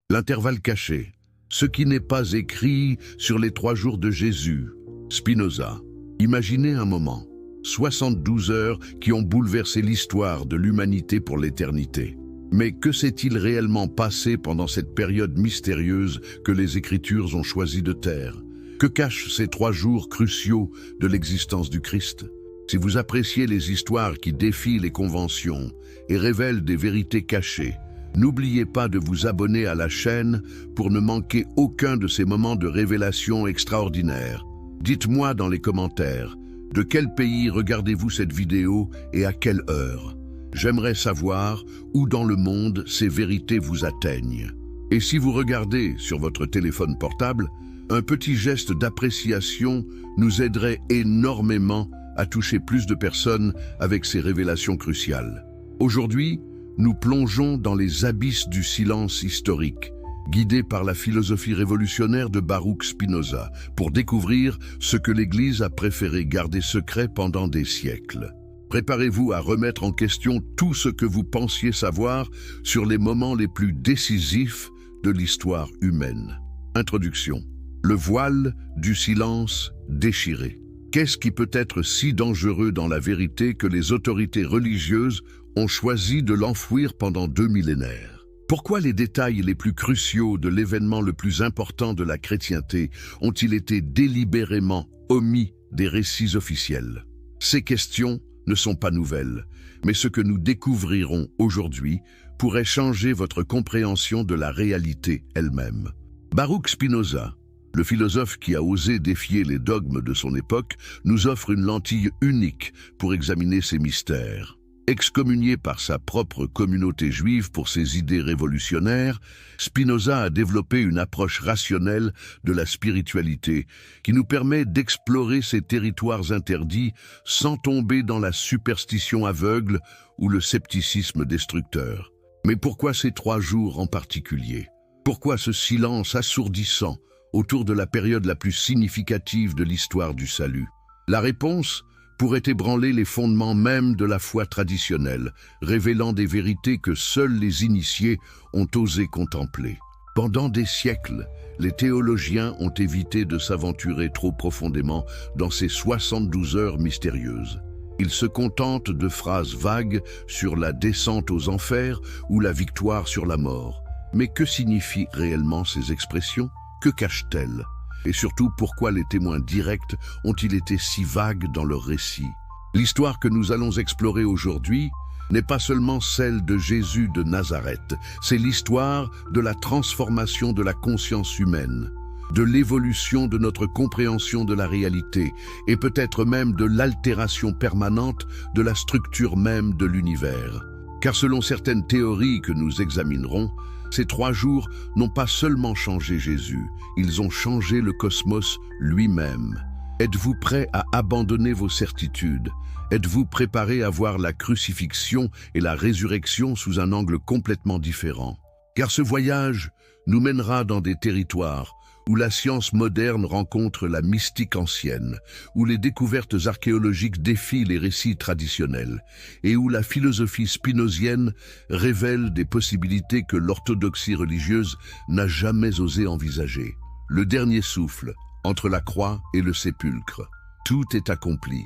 L'intervalle caché, ce qui n'est pas écrit sur les 3 jours de Jésus. Spinoza. Imaginez un moment, 72 heures qui ont bouleversé l'histoire de l'humanité pour l'éternité. Mais que s'est-il réellement passé pendant cette période mystérieuse que les Écritures ont choisi de taire? Que cachent ces 3 jours cruciaux de l'existence du Christ? Si vous appréciez les histoires qui défient les conventions et révèlent des vérités cachées, n'oubliez pas de vous abonner à la chaîne pour ne manquer aucun de ces moments de révélation extraordinaires. Dites-moi dans les commentaires, de quel pays regardez-vous cette vidéo et à quelle heure? J'aimerais savoir où dans le monde ces vérités vous atteignent. Et si vous regardez sur votre téléphone portable, un petit geste d'appréciation nous aiderait énormément à toucher plus de personnes avec ces révélations cruciales. Aujourd'hui, nous plongeons dans les abysses du silence historique, guidés par la philosophie révolutionnaire de Baruch Spinoza, pour découvrir ce que l'Église a préféré garder secret pendant des siècles. Préparez-vous à remettre en question tout ce que vous pensiez savoir sur les moments les plus décisifs de l'histoire humaine. Introduction. Le voile du silence déchiré. Qu'est-ce qui peut être si dangereux dans la vérité que les autorités religieuses ont choisi de l'enfouir pendant 2 millénaires? Pourquoi les détails les plus cruciaux de l'événement le plus important de la chrétienté ont-ils été délibérément omis des récits officiels? Ces questions ne sont pas nouvelles, mais ce que nous découvrirons aujourd'hui pourrait changer votre compréhension de la réalité elle-même. Baruch Spinoza, le philosophe qui a osé défier les dogmes de son époque, nous offre une lentille unique pour examiner ces mystères. Excommunié par sa propre communauté juive pour ses idées révolutionnaires, Spinoza a développé une approche rationnelle de la spiritualité qui nous permet d'explorer ces territoires interdits sans tomber dans la superstition aveugle ou le scepticisme destructeur. Mais pourquoi ces 3 jours en particulier? Pourquoi ce silence assourdissant autour de la période la plus significative de l'histoire du salut? La réponse pourrait ébranler les fondements même de la foi traditionnelle, révélant des vérités que seuls les initiés ont osé contempler. Pendant des siècles, les théologiens ont évité de s'aventurer trop profondément dans ces 72 heures mystérieuses. Ils se contentent de phrases vagues sur la descente aux enfers ou la victoire sur la mort. Mais que signifient réellement ces expressions? Que cachent-elles? Et surtout, pourquoi les témoins directs ont-ils été si vagues dans leur récit? L'histoire que nous allons explorer aujourd'hui n'est pas seulement celle de Jésus de Nazareth, c'est l'histoire de la transformation de la conscience humaine, de l'évolution de notre compréhension de la réalité et peut-être même de l'altération permanente de la structure même de l'univers. Car selon certaines théories que nous examinerons, ces 3 jours n'ont pas seulement changé Jésus, ils ont changé le cosmos lui-même. Êtes-vous prêt à abandonner vos certitudes? Êtes-vous préparé à voir la crucifixion et la résurrection sous un angle complètement différent? Car ce voyage nous mènera dans des territoires où la science moderne rencontre la mystique ancienne, où les découvertes archéologiques défient les récits traditionnels, et où la philosophie spinozienne révèle des possibilités que l'orthodoxie religieuse n'a jamais osé envisager. Le dernier souffle, entre la croix et le sépulcre. Tout est accompli.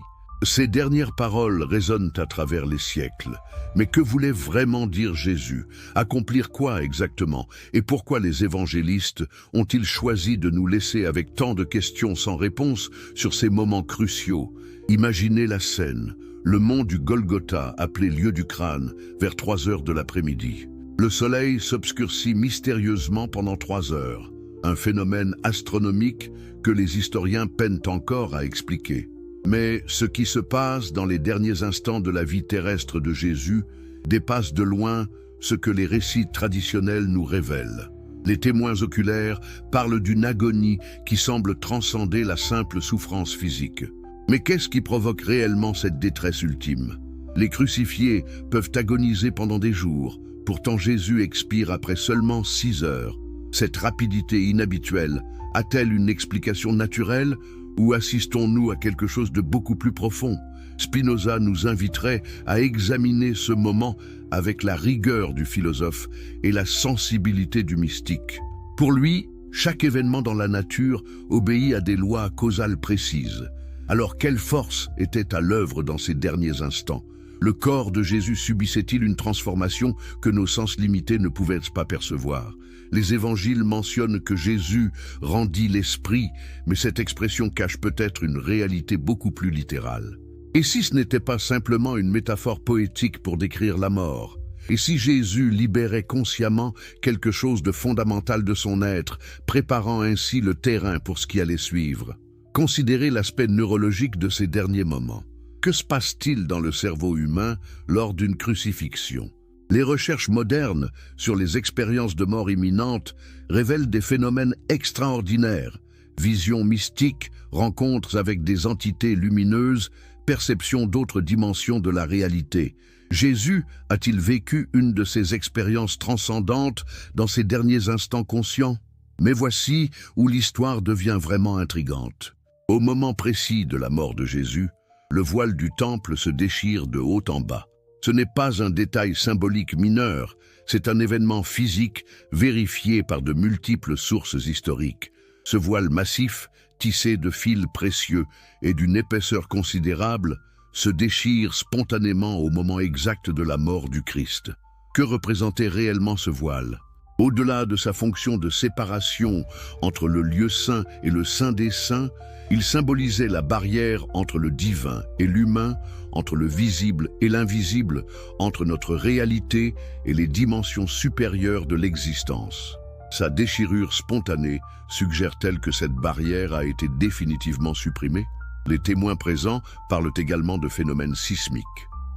Ces dernières paroles résonnent à travers les siècles. Mais que voulait vraiment dire Jésus? Accomplir quoi exactement? Et pourquoi les évangélistes ont-ils choisi de nous laisser avec tant de questions sans réponse sur ces moments cruciaux? Imaginez la scène, le mont du Golgotha, appelé lieu du crâne, vers 3 heures de l'après-midi. Le soleil s'obscurcit mystérieusement pendant 3 heures, un phénomène astronomique que les historiens peinent encore à expliquer. Mais ce qui se passe dans les derniers instants de la vie terrestre de Jésus dépasse de loin ce que les récits traditionnels nous révèlent. Les témoins oculaires parlent d'une agonie qui semble transcender la simple souffrance physique. Mais qu'est-ce qui provoque réellement cette détresse ultime? Les crucifiés peuvent agoniser pendant des jours, pourtant Jésus expire après seulement 6 heures. Cette rapidité inhabituelle a-t-elle une explication naturelle? Ou assistons-nous à quelque chose de beaucoup plus profond? Spinoza nous inviterait à examiner ce moment avec la rigueur du philosophe et la sensibilité du mystique. Pour lui, chaque événement dans la nature obéit à des lois causales précises. Alors quelle force était à l'œuvre dans ces derniers instants? Le corps de Jésus subissait-il une transformation que nos sens limités ne pouvaient pas percevoir? Les évangiles mentionnent que Jésus rendit l'esprit, mais cette expression cache peut-être une réalité beaucoup plus littérale. Et si ce n'était pas simplement une métaphore poétique pour décrire la mort? Et si Jésus libérait consciemment quelque chose de fondamental de son être, préparant ainsi le terrain pour ce qui allait suivre? Considérez l'aspect neurologique de ces derniers moments. Que se passe-t-il dans le cerveau humain lors d'une crucifixion? Les recherches modernes sur les expériences de mort imminente révèlent des phénomènes extraordinaires. Visions mystiques, rencontres avec des entités lumineuses, perception d'autres dimensions de la réalité. Jésus a-t-il vécu une de ces expériences transcendantes dans ses derniers instants conscients? Mais voici où l'histoire devient vraiment intrigante. Au moment précis de la mort de Jésus, le voile du temple se déchire de haut en bas. Ce n'est pas un détail symbolique mineur, c'est un événement physique vérifié par de multiples sources historiques. Ce voile massif, tissé de fils précieux et d'une épaisseur considérable, se déchire spontanément au moment exact de la mort du Christ. Que représentait réellement ce voile? Au-delà de sa fonction de séparation entre le lieu saint et le saint des saints, il symbolisait la barrière entre le divin et l'humain, entre le visible et l'invisible, entre notre réalité et les dimensions supérieures de l'existence. Sa déchirure spontanée suggère-t-elle que cette barrière a été définitivement supprimée? Les témoins présents parlent également de phénomènes sismiques.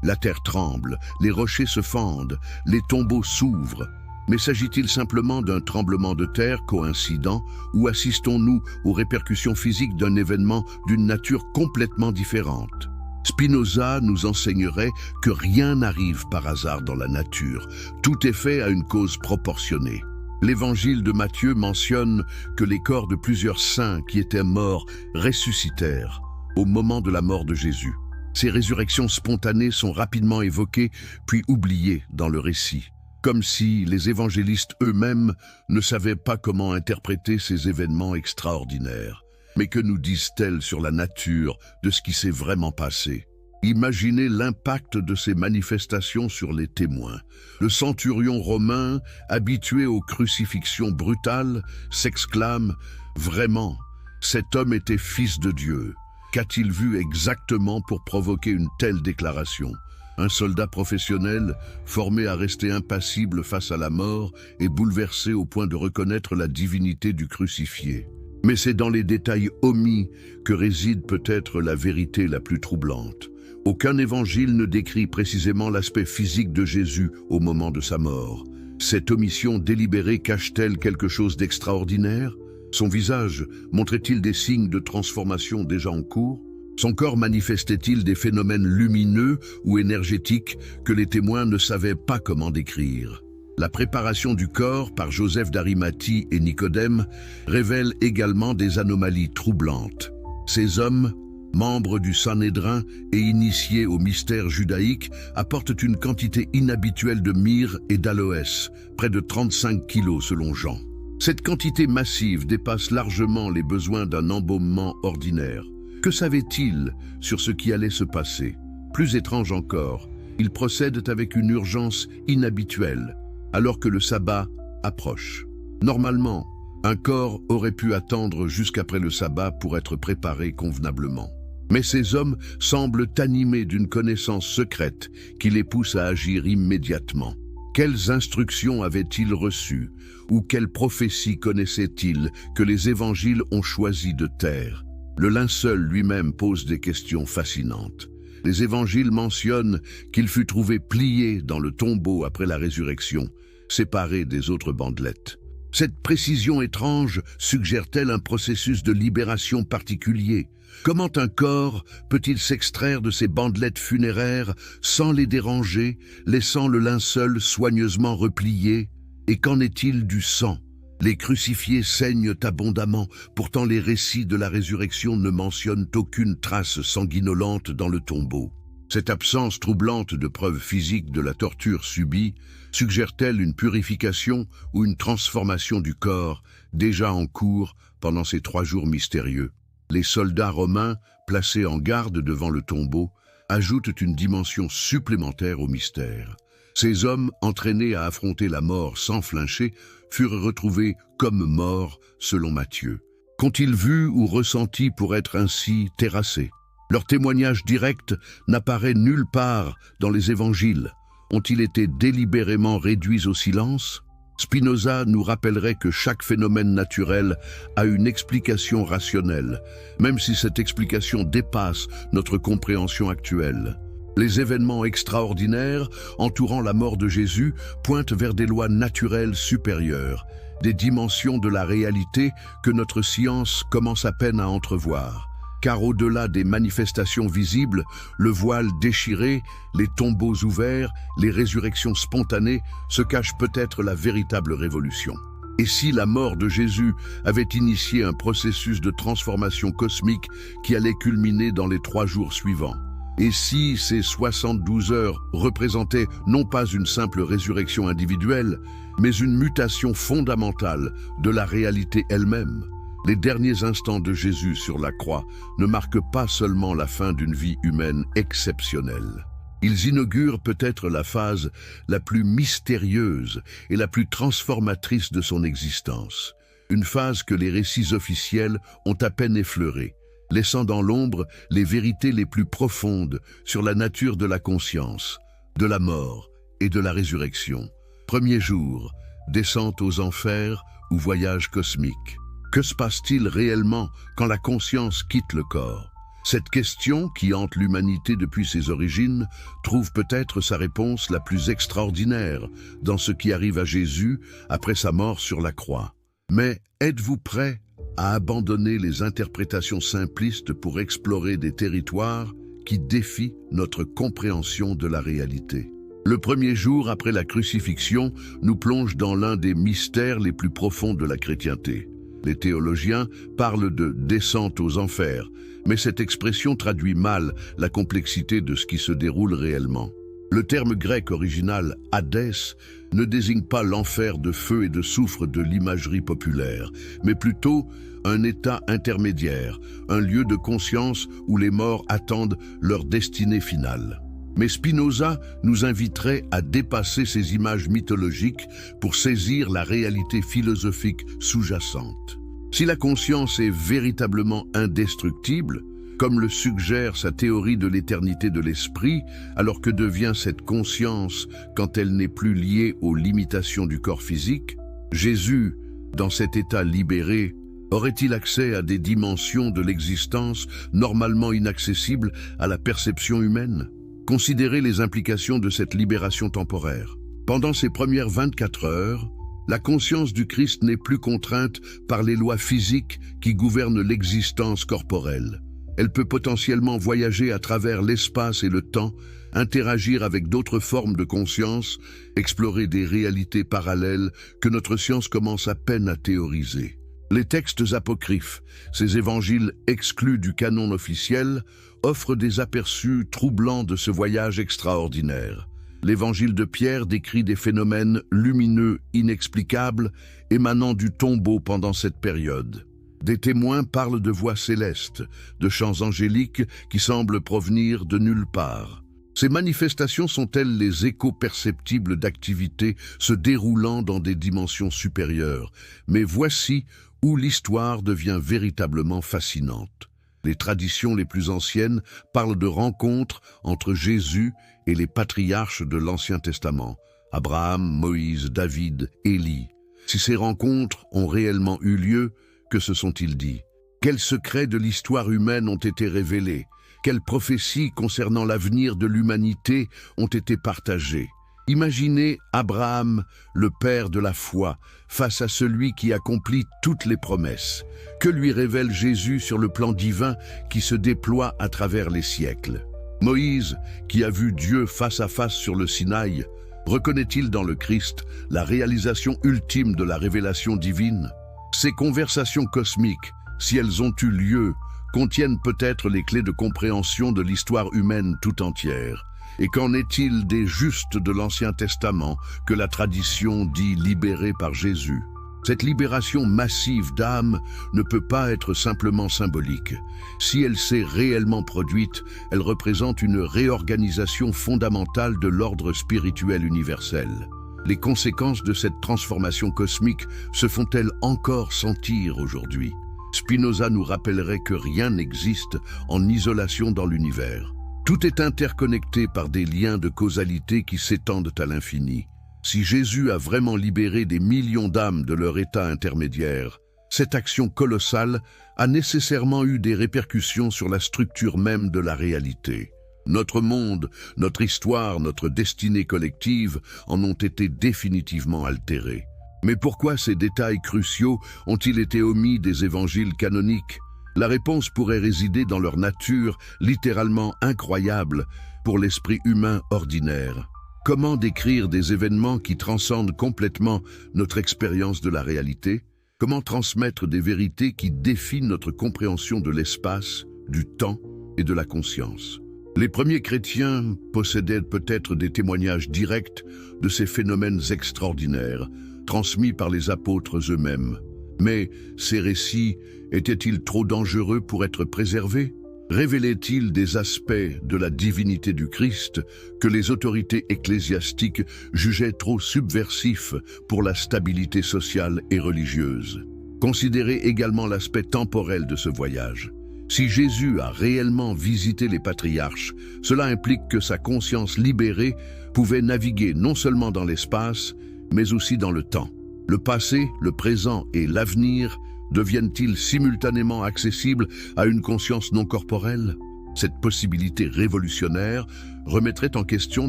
La terre tremble, les rochers se fendent, les tombeaux s'ouvrent. Mais s'agit-il simplement d'un tremblement de terre coïncident ou assistons-nous aux répercussions physiques d'un événement d'une nature complètement différente? Spinoza nous enseignerait que rien n'arrive par hasard dans la nature. Tout est fait à une cause proportionnée. L'évangile de Matthieu mentionne que les corps de plusieurs saints qui étaient morts ressuscitèrent au moment de la mort de Jésus. Ces résurrections spontanées sont rapidement évoquées puis oubliées dans le récit, comme si les évangélistes eux-mêmes ne savaient pas comment interpréter ces événements extraordinaires. Mais que nous disent-elles sur la nature de ce qui s'est vraiment passé? Imaginez l'impact de ces manifestations sur les témoins. Le centurion romain, habitué aux crucifixions brutales, s'exclame « Vraiment, cet homme était fils de Dieu. Qu'a-t-il vu exactement pour provoquer une telle déclaration ?» Un soldat professionnel, formé à rester impassible face à la mort, est bouleversé au point de reconnaître la divinité du crucifié. Mais c'est dans les détails omis que réside peut-être la vérité la plus troublante. Aucun évangile ne décrit précisément l'aspect physique de Jésus au moment de sa mort. Cette omission délibérée cache-t-elle quelque chose d'extraordinaire? Son visage montrait-il des signes de transformation déjà en cours? Son corps manifestait-il des phénomènes lumineux ou énergétiques que les témoins ne savaient pas comment décrire? La préparation du corps par Joseph d'Arimathie et Nicodème révèle également des anomalies troublantes. Ces hommes, membres du Sanhédrin et initiés au mystère judaïque, apportent une quantité inhabituelle de myrrhe et d'aloès, près de 35 kilos selon Jean. Cette quantité massive dépasse largement les besoins d'un embaumement ordinaire. Que savait-il sur ce qui allait se passer? Plus étrange encore, ils procèdent avec une urgence inhabituelle, alors que le sabbat approche. Normalement, un corps aurait pu attendre jusqu'après le sabbat pour être préparé convenablement. Mais ces hommes semblent animés d'une connaissance secrète qui les pousse à agir immédiatement. Quelles instructions avaient-ils reçues ou quelles prophéties connaissaient-ils que les évangiles ont choisi de taire? Le linceul lui-même pose des questions fascinantes. Les évangiles mentionnent qu'il fut trouvé plié dans le tombeau après la résurrection, séparé des autres bandelettes. Cette précision étrange suggère-t-elle un processus de libération particulier? Comment un corps peut-il s'extraire de ses bandelettes funéraires sans les déranger, laissant le linceul soigneusement replié? Et qu'en est-il du sang? Les crucifiés saignent abondamment, pourtant les récits de la résurrection ne mentionnent aucune trace sanguinolente dans le tombeau. Cette absence troublante de preuves physiques de la torture subie suggère-t-elle une purification ou une transformation du corps déjà en cours pendant ces 3 jours mystérieux? Les soldats romains, placés en garde devant le tombeau, ajoutent une dimension supplémentaire au mystère. Ces hommes, entraînés à affronter la mort sans flincher, furent retrouvés comme morts, selon Matthieu. Qu'ont-ils vu ou ressenti pour être ainsi terrassés? Leur témoignage direct n'apparaît nulle part dans les évangiles. Ont-ils été délibérément réduits au silence? Spinoza nous rappellerait que chaque phénomène naturel a une explication rationnelle, même si cette explication dépasse notre compréhension actuelle. Les événements extraordinaires entourant la mort de Jésus pointent vers des lois naturelles supérieures, des dimensions de la réalité que notre science commence à peine à entrevoir. Car au-delà des manifestations visibles, le voile déchiré, les tombeaux ouverts, les résurrections spontanées, se cache peut-être la véritable révolution. Et si la mort de Jésus avait initié un processus de transformation cosmique qui allait culminer dans les 3 jours suivants? Et si ces 72 heures représentaient non pas une simple résurrection individuelle, mais une mutation fondamentale de la réalité elle-même? Les derniers instants de Jésus sur la croix ne marquent pas seulement la fin d'une vie humaine exceptionnelle. Ils inaugurent peut-être la phase la plus mystérieuse et la plus transformatrice de son existence. Une phase que les récits officiels ont à peine effleurée, laissant dans l'ombre les vérités les plus profondes sur la nature de la conscience, de la mort et de la résurrection. Premier jour, descente aux enfers ou voyage cosmique. Que se passe-t-il réellement quand la conscience quitte le corps? Cette question, qui hante l'humanité depuis ses origines, trouve peut-être sa réponse la plus extraordinaire dans ce qui arrive à Jésus après sa mort sur la croix. Mais êtes-vous prêts à abandonner les interprétations simplistes pour explorer des territoires qui défient notre compréhension de la réalité? Le premier jour après la crucifixion nous plonge dans l'un des mystères les plus profonds de la chrétienté. Les théologiens parlent de « descente aux enfers », mais cette expression traduit mal la complexité de ce qui se déroule réellement. Le terme grec original « Hadès » ne désigne pas l'enfer de feu et de soufre de l'imagerie populaire, mais plutôt un état intermédiaire, un lieu de conscience où les morts attendent leur destinée finale. Mais Spinoza nous inviterait à dépasser ces images mythologiques pour saisir la réalité philosophique sous-jacente. Si la conscience est véritablement indestructible, comme le suggère sa théorie de l'éternité de l'esprit, alors que devient cette conscience quand elle n'est plus liée aux limitations du corps physique? Jésus, dans cet état libéré, aurait-il accès à des dimensions de l'existence normalement inaccessibles à la perception humaine? Considérez les implications de cette libération temporaire. Pendant ces premières 24 heures, la conscience du Christ n'est plus contrainte par les lois physiques qui gouvernent l'existence corporelle. Elle peut potentiellement voyager à travers l'espace et le temps, interagir avec d'autres formes de conscience, explorer des réalités parallèles que notre science commence à peine à théoriser. Les textes apocryphes, ces évangiles exclus du canon officiel, offrent des aperçus troublants de ce voyage extraordinaire. L'évangile de Pierre décrit des phénomènes lumineux inexplicables émanant du tombeau pendant cette période. Des témoins parlent de voix célestes, de chants angéliques qui semblent provenir de nulle part. Ces manifestations sont-elles les échos perceptibles d'activités se déroulant dans des dimensions supérieures? Mais voici où l'histoire devient véritablement fascinante. Les traditions les plus anciennes parlent de rencontres entre Jésus et les patriarches de l'Ancien Testament, Abraham, Moïse, David, Élie. Si ces rencontres ont réellement eu lieu, que se sont-ils dit? Quels secrets de l'histoire humaine ont été révélés? Quelles prophéties concernant l'avenir de l'humanité ont été partagées? Imaginez Abraham, le père de la foi, face à celui qui accomplit toutes les promesses. Que lui révèle Jésus sur le plan divin qui se déploie à travers les siècles? Moïse, qui a vu Dieu face à face sur le Sinaï, Reconnaît-il dans le Christ la réalisation ultime de la révélation divine? Ces conversations cosmiques, si elles ont eu lieu, contiennent peut-être les clés de compréhension de l'histoire humaine tout entière. Et qu'en est-il des justes de l'Ancien Testament que la tradition dit libérés par Jésus? Cette libération massive d'âmes ne peut pas être simplement symbolique. Si elle s'est réellement produite, elle représente une réorganisation fondamentale de l'ordre spirituel universel. Les conséquences de cette transformation cosmique se font-elles encore sentir aujourd'hui? Spinoza nous rappellerait que rien n'existe en isolation dans l'univers. Tout est interconnecté par des liens de causalité qui s'étendent à l'infini. Si Jésus a vraiment libéré des millions d'âmes de leur état intermédiaire, cette action colossale a nécessairement eu des répercussions sur la structure même de la réalité. Notre monde, notre histoire, notre destinée collective en ont été définitivement altérés. Mais pourquoi ces détails cruciaux ont-ils été omis des évangiles canoniques? La réponse pourrait résider dans leur nature littéralement incroyable pour l'esprit humain ordinaire. Comment décrire des événements qui transcendent complètement notre expérience de la réalité? Comment transmettre des vérités qui défient notre compréhension de l'espace, du temps et de la conscience? Les premiers chrétiens possédaient peut-être des témoignages directs de ces phénomènes extraordinaires, transmis par les apôtres eux-mêmes. Mais ces récits étaient-ils trop dangereux pour être préservés? Révélaient-ils des aspects de la divinité du Christ que les autorités ecclésiastiques jugeaient trop subversifs pour la stabilité sociale et religieuse? Considérez également l'aspect temporel de ce voyage. Si Jésus a réellement visité les patriarches, cela implique que sa conscience libérée pouvait naviguer non seulement dans l'espace, mais aussi dans le temps. Le passé, le présent et l'avenir deviennent-ils simultanément accessibles à une conscience non corporelle? Cette possibilité révolutionnaire remettrait en question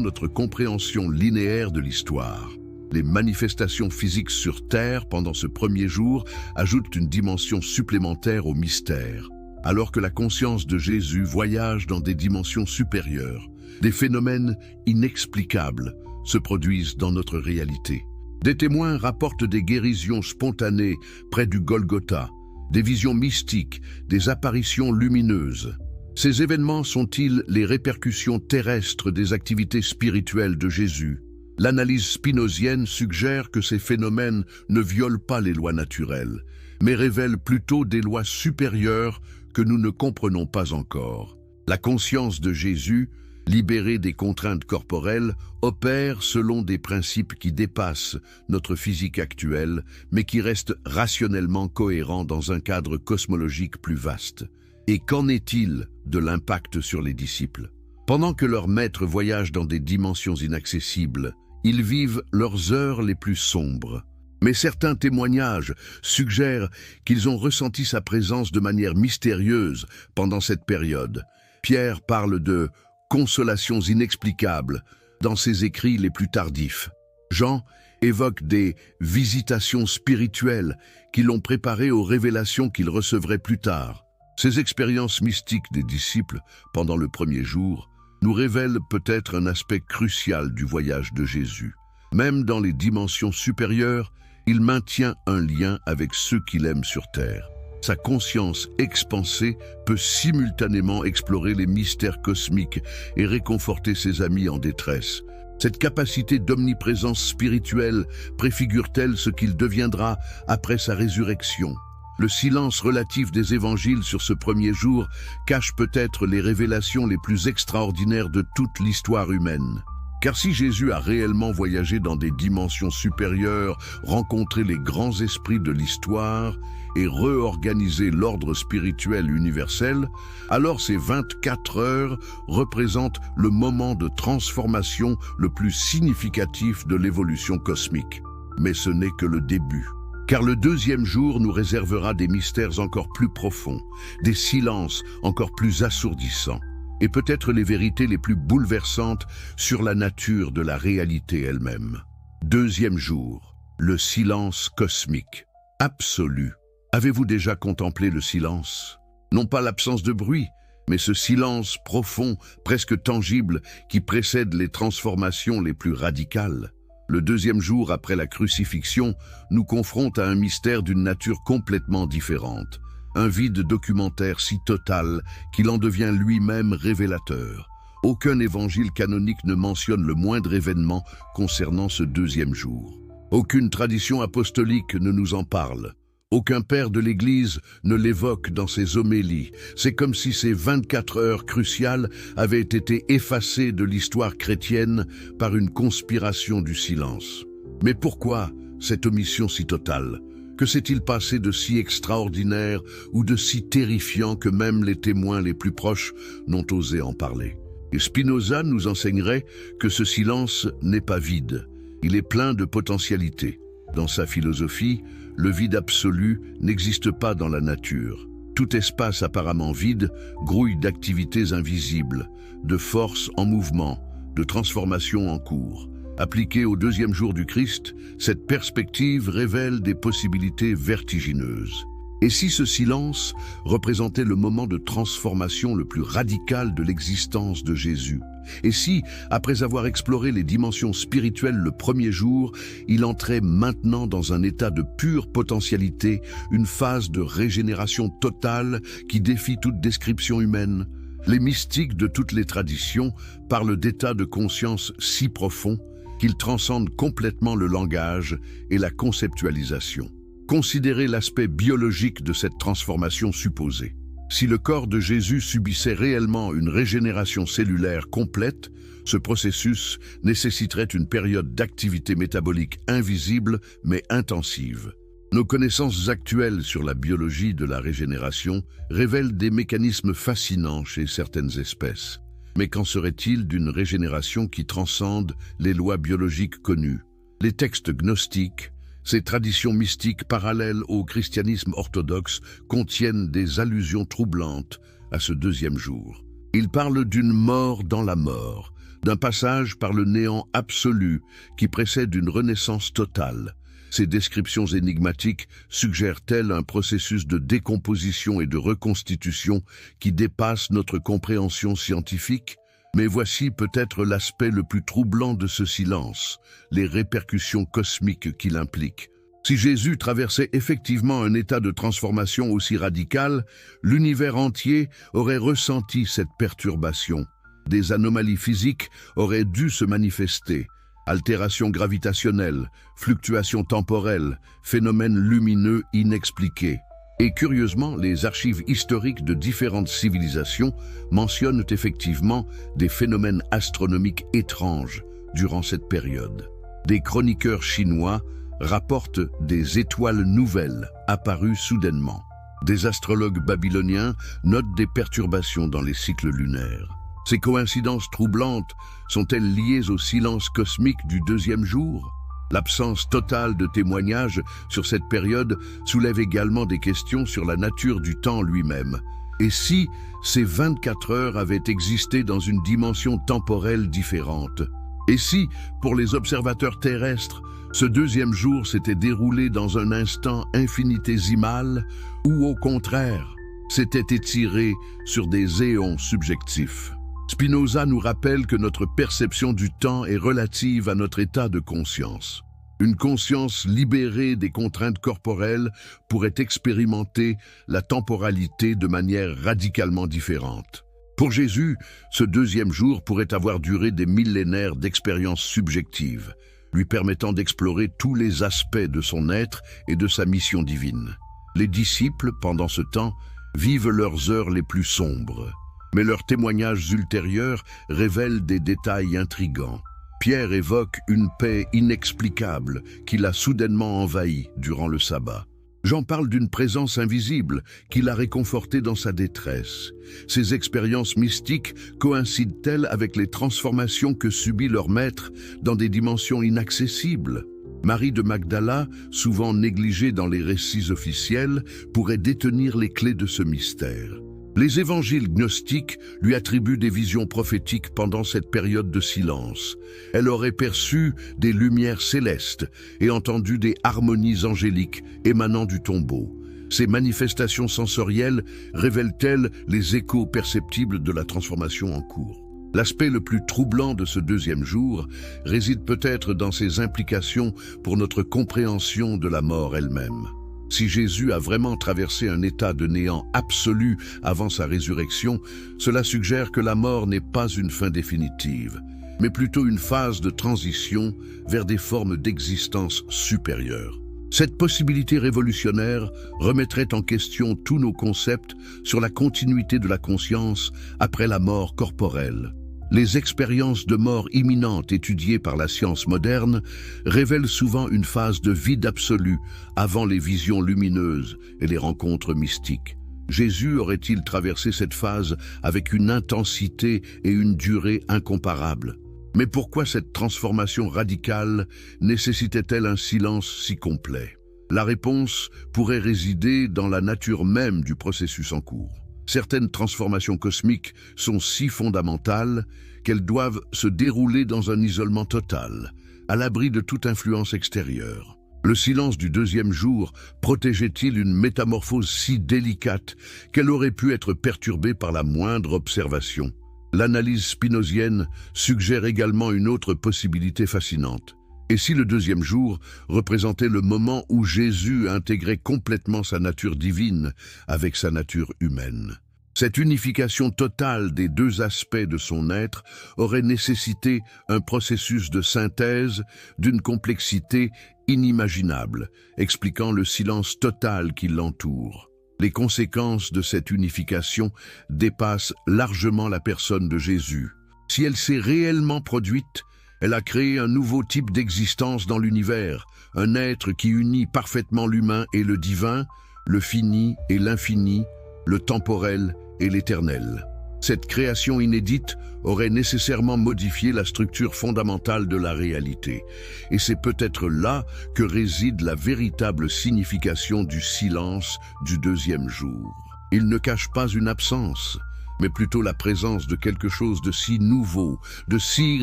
notre compréhension linéaire de l'histoire. Les manifestations physiques sur Terre pendant ce premier jour ajoutent une dimension supplémentaire au mystère. Alors que la conscience de Jésus voyage dans des dimensions supérieures, des phénomènes inexplicables se produisent dans notre réalité. Des témoins rapportent des guérisons spontanées près du Golgotha, des visions mystiques, des apparitions lumineuses. Ces événements sont-ils les répercussions terrestres des activités spirituelles de Jésus? L'analyse spinozienne suggère que ces phénomènes ne violent pas les lois naturelles, mais révèlent plutôt des lois supérieures que nous ne comprenons pas encore. La conscience de Jésus, libérée des contraintes corporelles, opère selon des principes qui dépassent notre physique actuelle, mais qui restent rationnellement cohérents dans un cadre cosmologique plus vaste. Et qu'en est-il de l'impact sur les disciples? Pendant que leurs maîtres voyagent dans des dimensions inaccessibles, ils vivent leurs heures les plus sombres. Mais certains témoignages suggèrent qu'ils ont ressenti sa présence de manière mystérieuse pendant cette période. Pierre parle de consolations inexplicables dans ses écrits les plus tardifs. Jean évoque des visitations spirituelles qui l'ont préparé aux révélations qu'il recevrait plus tard. Ces expériences mystiques des disciples pendant le premier jour nous révèlent peut-être un aspect crucial du voyage de Jésus. Même dans les dimensions supérieures, il maintient un lien avec ceux qu'il aime sur terre. Sa conscience expansée peut simultanément explorer les mystères cosmiques et réconforter ses amis en détresse. Cette capacité d'omniprésence spirituelle préfigure-t-elle ce qu'il deviendra après sa résurrection? Le silence relatif des évangiles sur ce premier jour cache peut-être les révélations les plus extraordinaires de toute l'histoire humaine. Car si Jésus a réellement voyagé dans des dimensions supérieures, rencontré les grands esprits de l'histoire et réorganisé l'ordre spirituel universel, alors ces 24 heures représentent le moment de transformation le plus significatif de l'évolution cosmique. Mais ce n'est que le début. Car le deuxième jour nous réservera des mystères encore plus profonds, des silences encore plus assourdissants, et peut-être les vérités les plus bouleversantes sur la nature de la réalité elle-même. Deuxième jour, le silence cosmique, absolu. Avez-vous déjà contemplé le silence? Non pas l'absence de bruit, Mais ce silence profond, presque tangible, qui précède les transformations les plus radicales, le deuxième jour après la crucifixion, nous confronte à un mystère d'une nature complètement différente. Un vide documentaire si total qu'il en devient lui-même révélateur. Aucun évangile canonique ne mentionne le moindre événement concernant ce deuxième jour. Aucune tradition apostolique ne nous en parle. Aucun père de l'Église ne l'évoque dans ses homélies. C'est comme si ces 24 heures cruciales avaient été effacées de l'histoire chrétienne par une conspiration du silence. Mais pourquoi cette omission si totale? Que s'est-il passé de si extraordinaire ou de si terrifiant que même les témoins les plus proches n'ont osé en parler? Et Spinoza nous enseignerait que ce silence n'est pas vide. Il est plein de potentialités. Dans sa philosophie, le vide absolu n'existe pas dans la nature. Tout espace apparemment vide grouille d'activités invisibles, de forces en mouvement, de transformations en cours. Appliquée au deuxième jour du Christ, cette perspective révèle des possibilités vertigineuses. Et si ce silence représentait le moment de transformation le plus radical de l'existence de Jésus? Et si, après avoir exploré les dimensions spirituelles le premier jour, il entrait maintenant dans un état de pure potentialité, une phase de régénération totale qui défie toute description humaine? Les mystiques de toutes les traditions parlent d'états de conscience si profonds qu'ils transcendent complètement le langage et la conceptualisation. Considérez l'aspect biologique de cette transformation supposée. Si le corps de Jésus subissait réellement une régénération cellulaire complète, ce processus nécessiterait une période d'activité métabolique invisible mais intensive. Nos connaissances actuelles sur la biologie de la régénération révèlent des mécanismes fascinants chez certaines espèces. Mais qu'en serait-il d'une régénération qui transcende les lois biologiques connues? Les textes gnostiques, ces traditions mystiques parallèles au christianisme orthodoxe, contiennent des allusions troublantes à ce deuxième jour. Ils parlent d'une mort dans la mort, d'un passage par le néant absolu qui précède une renaissance totale. Ces descriptions énigmatiques suggèrent-elles un processus de décomposition et de reconstitution qui dépasse notre compréhension scientifique? Mais voici peut-être l'aspect le plus troublant de ce silence, les répercussions cosmiques qu'il implique. Si Jésus traversait effectivement un état de transformation aussi radical, l'univers entier aurait ressenti cette perturbation. Des anomalies physiques auraient dû se manifester. Altérations gravitationnelles, fluctuations temporelles, phénomènes lumineux inexpliqués. Et curieusement, les archives historiques de différentes civilisations mentionnent effectivement des phénomènes astronomiques étranges durant cette période. Des chroniqueurs chinois rapportent des étoiles nouvelles apparues soudainement. Des astrologues babyloniens notent des perturbations dans les cycles lunaires. Ces coïncidences troublantes sont-elles liées au silence cosmique du deuxième jour? L'absence totale de témoignages sur cette période soulève également des questions sur la nature du temps lui-même. Et si ces 24 heures avaient existé dans une dimension temporelle différente? Et si, pour les observateurs terrestres, ce deuxième jour s'était déroulé dans un instant infinitésimal ou au contraire, s'était étiré sur des éons subjectifs? Spinoza nous rappelle que notre perception du temps est relative à notre état de conscience. Une conscience libérée des contraintes corporelles pourrait expérimenter la temporalité de manière radicalement différente. Pour Jésus, ce deuxième jour pourrait avoir duré des millénaires d'expériences subjectives, lui permettant d'explorer tous les aspects de son être et de sa mission divine. Les disciples, pendant ce temps, vivent leurs heures les plus sombres. Mais leurs témoignages ultérieurs révèlent des détails intrigants. Pierre évoque une paix inexplicable qui l'a soudainement envahi durant le sabbat. Jean parle d'une présence invisible qui l'a réconforté dans sa détresse. Ces expériences mystiques coïncident-elles avec les transformations que subit leur maître dans des dimensions inaccessibles? Marie de Magdala, souvent négligée dans les récits officiels, pourrait détenir les clés de ce mystère. Les évangiles gnostiques lui attribuent des visions prophétiques pendant cette période de silence. Elle aurait perçu des lumières célestes et entendu des harmonies angéliques émanant du tombeau. Ces manifestations sensorielles révèlent-elles les échos perceptibles de la transformation en cours? L'aspect le plus troublant de ce deuxième jour réside peut-être dans ses implications pour notre compréhension de la mort elle-même. Si Jésus a vraiment traversé un état de néant absolu avant sa résurrection, cela suggère que la mort n'est pas une fin définitive, mais plutôt une phase de transition vers des formes d'existence supérieures. Cette possibilité révolutionnaire remettrait en question tous nos concepts sur la continuité de la conscience après la mort corporelle. Les expériences de mort imminente étudiées par la science moderne révèlent souvent une phase de vide absolu avant les visions lumineuses et les rencontres mystiques. Jésus aurait-il traversé cette phase avec une intensité et une durée incomparables? Mais pourquoi cette transformation radicale nécessitait-elle un silence si complet? La réponse pourrait résider dans la nature même du processus en cours. Certaines transformations cosmiques sont si fondamentales qu'elles doivent se dérouler dans un isolement total, à l'abri de toute influence extérieure. Le silence du deuxième jour protégeait-il une métamorphose si délicate qu'elle aurait pu être perturbée par la moindre observation? L'analyse spinozienne suggère également une autre possibilité fascinante. Et si le deuxième jour représentait le moment où Jésus intégrait complètement sa nature divine avec sa nature humaine? Cette unification totale des deux aspects de son être aurait nécessité un processus de synthèse d'une complexité inimaginable, expliquant le silence total qui l'entoure. Les conséquences de cette unification dépassent largement la personne de Jésus. Si elle s'est réellement produite, elle a créé un nouveau type d'existence dans l'univers, un être qui unit parfaitement l'humain et le divin, le fini et l'infini, le temporel et l'éternel. Cette création inédite aurait nécessairement modifié la structure fondamentale de la réalité. Et c'est peut-être là que réside la véritable signification du silence du deuxième jour. Il ne cache pas une absence, mais plutôt la présence de quelque chose de si nouveau, de si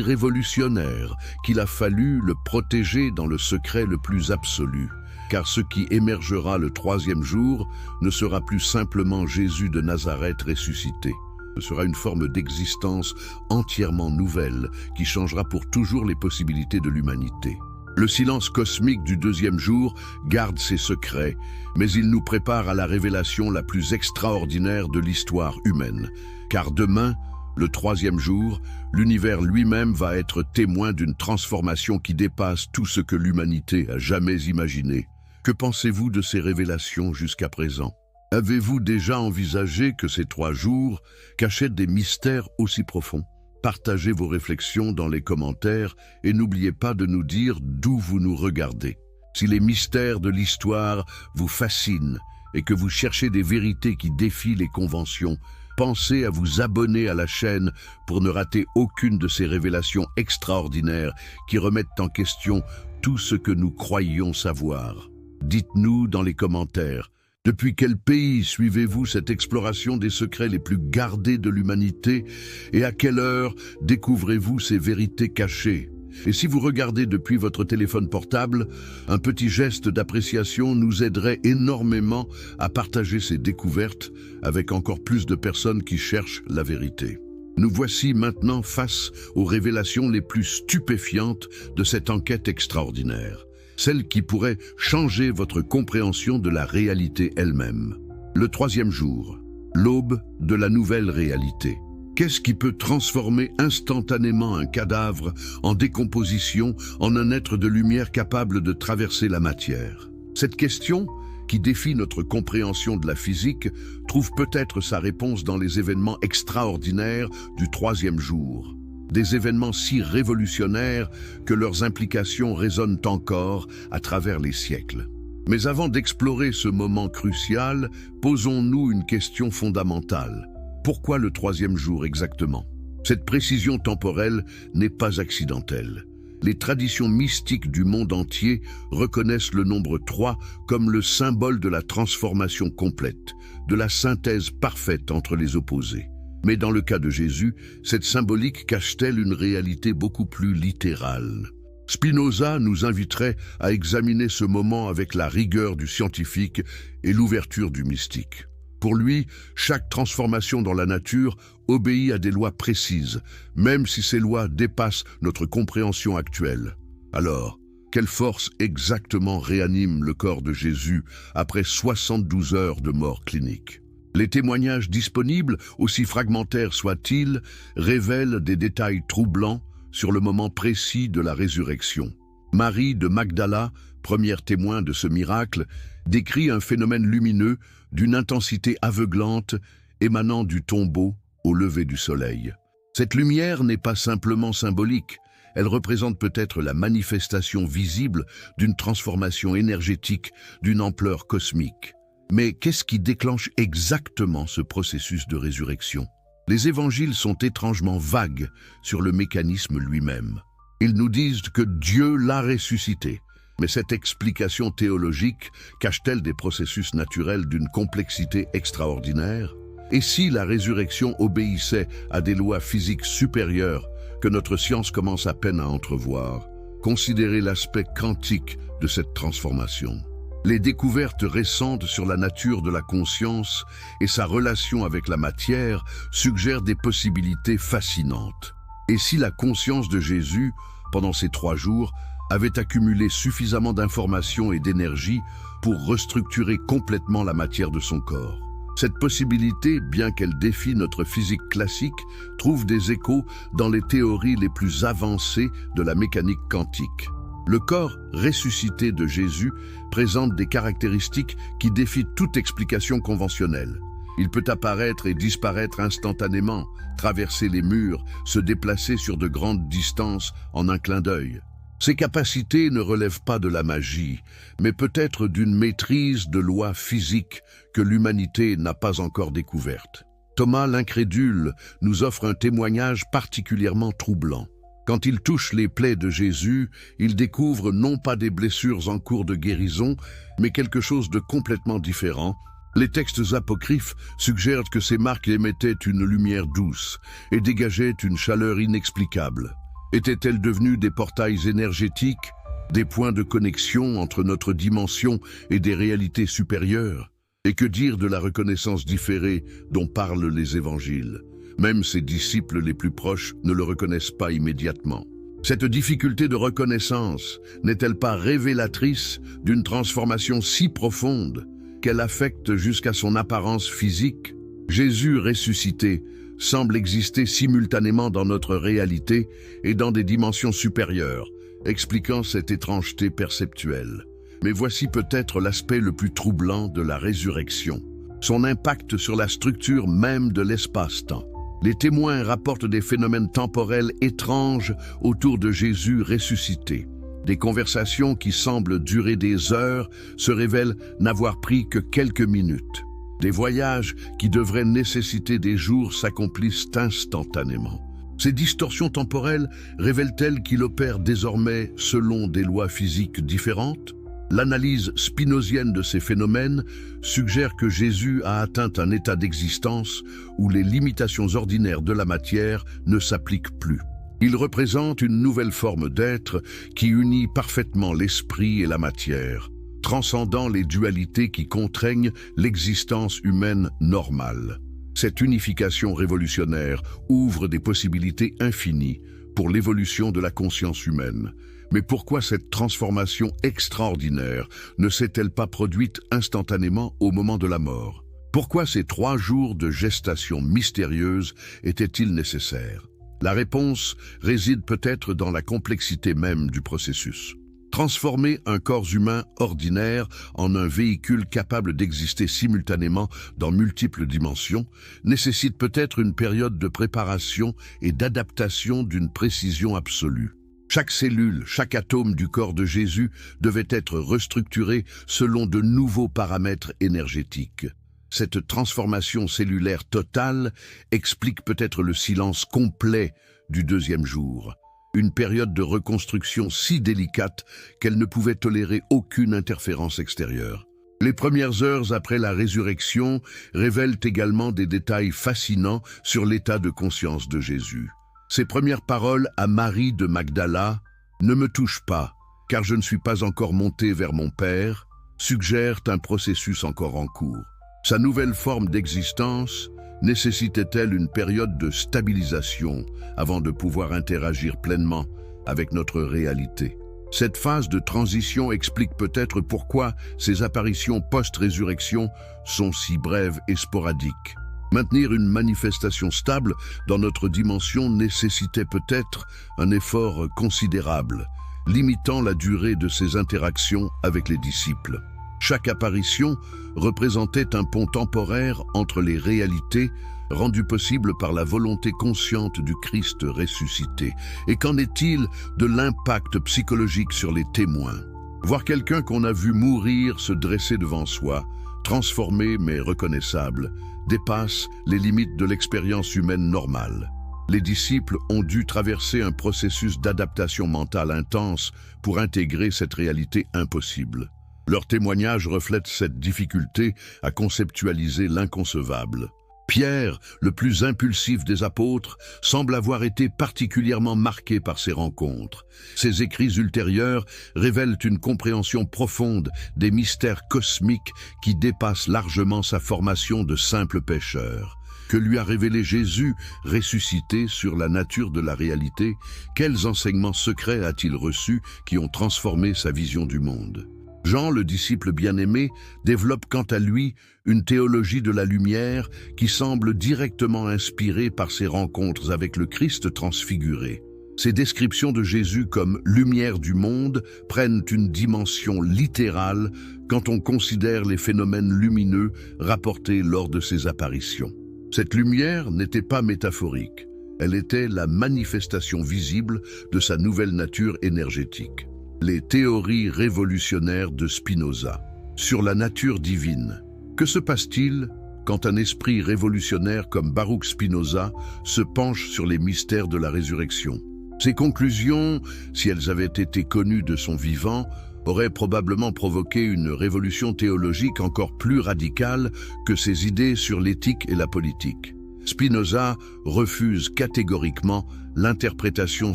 révolutionnaire, qu'il a fallu le protéger dans le secret le plus absolu. Car ce qui émergera le troisième jour ne sera plus simplement Jésus de Nazareth ressuscité. Ce sera une forme d'existence entièrement nouvelle qui changera pour toujours les possibilités de l'humanité. Le silence cosmique du deuxième jour garde ses secrets, mais il nous prépare à la révélation la plus extraordinaire de l'histoire humaine. Car demain, le troisième jour, l'univers lui-même va être témoin d'une transformation qui dépasse tout ce que l'humanité a jamais imaginé. Que pensez-vous de ces révélations jusqu'à présent? Avez-vous déjà envisagé que ces 3 jours cachaient des mystères aussi profonds? Partagez vos réflexions dans les commentaires et n'oubliez pas de nous dire d'où vous nous regardez. Si les mystères de l'histoire vous fascinent et que vous cherchez des vérités qui défient les conventions, pensez à vous abonner à la chaîne pour ne rater aucune de ces révélations extraordinaires qui remettent en question tout ce que nous croyions savoir. Dites-nous dans les commentaires, depuis quel pays suivez-vous cette exploration des secrets les plus gardés de l'humanité et à quelle heure découvrez-vous ces vérités cachées? Et si vous regardez depuis votre téléphone portable, un petit geste d'appréciation nous aiderait énormément à partager ces découvertes avec encore plus de personnes qui cherchent la vérité. Nous voici maintenant face aux révélations les plus stupéfiantes de cette enquête extraordinaire. Celle qui pourrait changer votre compréhension de la réalité elle-même. Le troisième jour, l'aube de la nouvelle réalité. Qu'est-ce qui peut transformer instantanément un cadavre en décomposition en un être de lumière capable de traverser la matière? Cette question, qui défie notre compréhension de la physique, trouve peut-être sa réponse dans les événements extraordinaires du troisième jour. Des événements si révolutionnaires que leurs implications résonnent encore à travers les siècles. Mais avant d'explorer ce moment crucial, posons-nous une question fondamentale. Pourquoi le troisième jour exactement? Cette précision temporelle n'est pas accidentelle. Les traditions mystiques du monde entier reconnaissent le nombre 3 comme le symbole de la transformation complète, de la synthèse parfaite entre les opposés. Mais dans le cas de Jésus, cette symbolique cache-t-elle une réalité beaucoup plus littérale? Spinoza nous inviterait à examiner ce moment avec la rigueur du scientifique et l'ouverture du mystique. Pour lui, chaque transformation dans la nature obéit à des lois précises, même si ces lois dépassent notre compréhension actuelle. Alors, quelle force exactement réanime le corps de Jésus après 72 heures de mort clinique? Les témoignages disponibles, aussi fragmentaires soient-ils, révèlent des détails troublants sur le moment précis de la résurrection. Marie de Magdala, première témoin de ce miracle, décrit un phénomène lumineux d'une intensité aveuglante émanant du tombeau au lever du soleil. Cette lumière n'est pas simplement symbolique, elle représente peut-être la manifestation visible d'une transformation énergétique d'une ampleur cosmique. Mais qu'est-ce qui déclenche exactement ce processus de résurrection? Les évangiles sont étrangement vagues sur le mécanisme lui-même. Ils nous disent que Dieu l'a ressuscité. Mais cette explication théologique cache-t-elle des processus naturels d'une complexité extraordinaire? Et si la résurrection obéissait à des lois physiques supérieures que notre science commence à peine à entrevoir? Considérez l'aspect quantique de cette transformation. Les découvertes récentes sur la nature de la conscience et sa relation avec la matière suggèrent des possibilités fascinantes. Et si la conscience de Jésus, pendant ces 3 jours, avait accumulé suffisamment d'informations et d'énergie pour restructurer complètement la matière de son corps? Cette possibilité, bien qu'elle défie notre physique classique, trouve des échos dans les théories les plus avancées de la mécanique quantique. Le corps ressuscité de Jésus présente des caractéristiques qui défient toute explication conventionnelle. Il peut apparaître et disparaître instantanément, traverser les murs, se déplacer sur de grandes distances en un clin d'œil. Ces capacités ne relèvent pas de la magie, mais peut-être d'une maîtrise de lois physiques que l'humanité n'a pas encore découverte. Thomas l'incrédule nous offre un témoignage particulièrement troublant. Quand il touche les plaies de Jésus, il découvre non pas des blessures en cours de guérison, mais quelque chose de complètement différent. Les textes apocryphes suggèrent que ces marques émettaient une lumière douce et dégageaient une chaleur inexplicable. Étaient-elles devenues des portails énergétiques, des points de connexion entre notre dimension et des réalités supérieures? Et que dire de la reconnaissance différée dont parlent les évangiles? Même ses disciples les plus proches ne le reconnaissent pas immédiatement. Cette difficulté de reconnaissance n'est-elle pas révélatrice d'une transformation si profonde qu'elle affecte jusqu'à son apparence physique? Jésus ressuscité semble exister simultanément dans notre réalité et dans des dimensions supérieures, expliquant cette étrangeté perceptuelle. Mais voici peut-être l'aspect le plus troublant de la résurrection, son impact sur la structure même de l'espace-temps. Les témoins rapportent des phénomènes temporels étranges autour de Jésus ressuscité. Des conversations qui semblent durer des heures se révèlent n'avoir pris que quelques minutes. Des voyages qui devraient nécessiter des jours s'accomplissent instantanément. Ces distorsions temporelles révèlent-elles qu'il opère désormais selon des lois physiques différentes? L'analyse spinozienne de ces phénomènes suggère que Jésus a atteint un état d'existence où les limitations ordinaires de la matière ne s'appliquent plus. Il représente une nouvelle forme d'être qui unit parfaitement l'esprit et la matière, transcendant les dualités qui contraignent l'existence humaine normale. Cette unification révolutionnaire ouvre des possibilités infinies pour l'évolution de la conscience humaine. Mais pourquoi cette transformation extraordinaire ne s'est-elle pas produite instantanément au moment de la mort? Pourquoi ces 3 jours de gestation mystérieuse étaient-ils nécessaires? La réponse réside peut-être dans la complexité même du processus. Transformer un corps humain ordinaire en un véhicule capable d'exister simultanément dans multiples dimensions nécessite peut-être une période de préparation et d'adaptation d'une précision absolue. Chaque cellule, chaque atome du corps de Jésus devait être restructuré selon de nouveaux paramètres énergétiques. Cette transformation cellulaire totale explique peut-être le silence complet du 2e jour, une période de reconstruction si délicate qu'elle ne pouvait tolérer aucune interférence extérieure. Les premières heures après la résurrection révèlent également des détails fascinants sur l'état de conscience de Jésus. Ses premières paroles à Marie de Magdala, « Ne me touche pas, car je ne suis pas encore monté vers mon Père », suggèrent un processus encore en cours. Sa nouvelle forme d'existence nécessitait-elle une période de stabilisation avant de pouvoir interagir pleinement avec notre réalité? Cette phase de transition explique peut-être pourquoi ces apparitions post-résurrection sont si brèves et sporadiques. Maintenir une manifestation stable dans notre dimension nécessitait peut-être un effort considérable, limitant la durée de ses interactions avec les disciples. Chaque apparition représentait un pont temporaire entre les réalités, rendu possible par la volonté consciente du Christ ressuscité. Et qu'en est-il de l'impact psychologique sur les témoins? Voir quelqu'un qu'on a vu mourir se dresser devant soi, transformé mais reconnaissable, dépasse les limites de l'expérience humaine normale. Les disciples ont dû traverser un processus d'adaptation mentale intense pour intégrer cette réalité impossible. Leur témoignage reflète cette difficulté à conceptualiser l'inconcevable. Pierre, le plus impulsif des apôtres, semble avoir été particulièrement marqué par ces rencontres. Ses écrits ultérieurs révèlent une compréhension profonde des mystères cosmiques qui dépassent largement sa formation de simple pêcheur. Que lui a révélé Jésus, ressuscité, sur la nature de la réalité? Quels enseignements secrets a-t-il reçus qui ont transformé sa vision du monde? Jean, le disciple bien-aimé, développe quant à lui une théologie de la lumière qui semble directement inspirée par ses rencontres avec le Christ transfiguré. Ces descriptions de Jésus comme « lumière du monde » prennent une dimension littérale quand on considère les phénomènes lumineux rapportés lors de ses apparitions. Cette lumière n'était pas métaphorique, elle était la manifestation visible de sa nouvelle nature énergétique. Les théories révolutionnaires de Spinoza sur la nature divine. Que se passe-t-il quand un esprit révolutionnaire comme Baruch Spinoza se penche sur les mystères de la résurrection? Ses conclusions, si elles avaient été connues de son vivant, auraient probablement provoqué une révolution théologique encore plus radicale que ses idées sur l'éthique et la politique. Spinoza refuse catégoriquement l'interprétation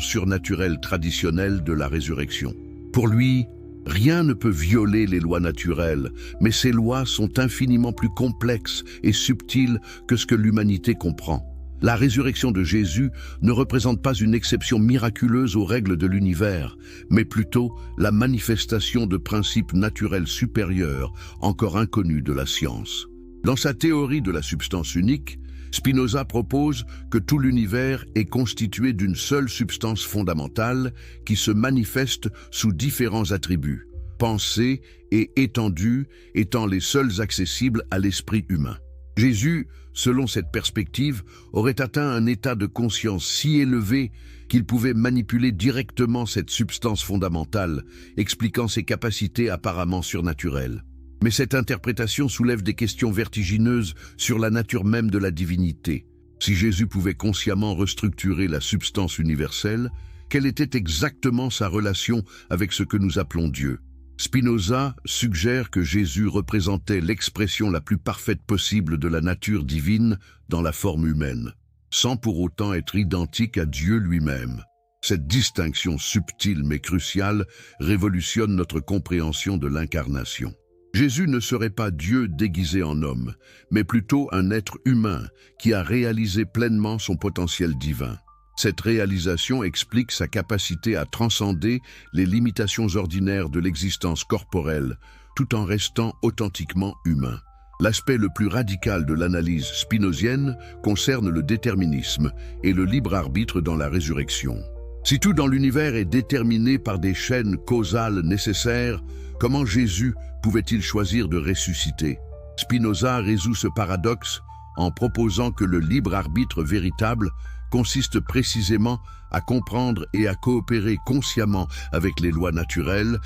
surnaturelle traditionnelle de la résurrection. Pour lui, rien ne peut violer les lois naturelles, mais ces lois sont infiniment plus complexes et subtiles que ce que l'humanité comprend. La résurrection de Jésus ne représente pas une exception miraculeuse aux règles de l'univers, mais plutôt la manifestation de principes naturels supérieurs, encore inconnus de la science. Dans sa théorie de la substance unique, Spinoza propose que tout l'univers est constitué d'une seule substance fondamentale qui se manifeste sous différents attributs, pensée et étendue étant les seuls accessibles à l'esprit humain. Jésus, selon cette perspective, aurait atteint un état de conscience si élevé qu'il pouvait manipuler directement cette substance fondamentale, expliquant ses capacités apparemment surnaturelles. Mais cette interprétation soulève des questions vertigineuses sur la nature même de la divinité. Si Jésus pouvait consciemment restructurer la substance universelle, quelle était exactement sa relation avec ce que nous appelons Dieu? Spinoza suggère que Jésus représentait l'expression la plus parfaite possible de la nature divine dans la forme humaine, sans pour autant être identique à Dieu lui-même. Cette distinction subtile mais cruciale révolutionne notre compréhension de l'incarnation. Jésus ne serait pas Dieu déguisé en homme, mais plutôt un être humain qui a réalisé pleinement son potentiel divin. Cette réalisation explique sa capacité à transcender les limitations ordinaires de l'existence corporelle, tout en restant authentiquement humain. L'aspect le plus radical de l'analyse spinozienne concerne le déterminisme et le libre arbitre dans la résurrection. Si tout dans l'univers est déterminé par des chaînes causales nécessaires, comment Jésus pouvait-il choisir de ressusciter? Spinoza résout ce paradoxe en proposant que le libre arbitre véritable consiste précisément à comprendre et à coopérer consciemment avec les lois naturelles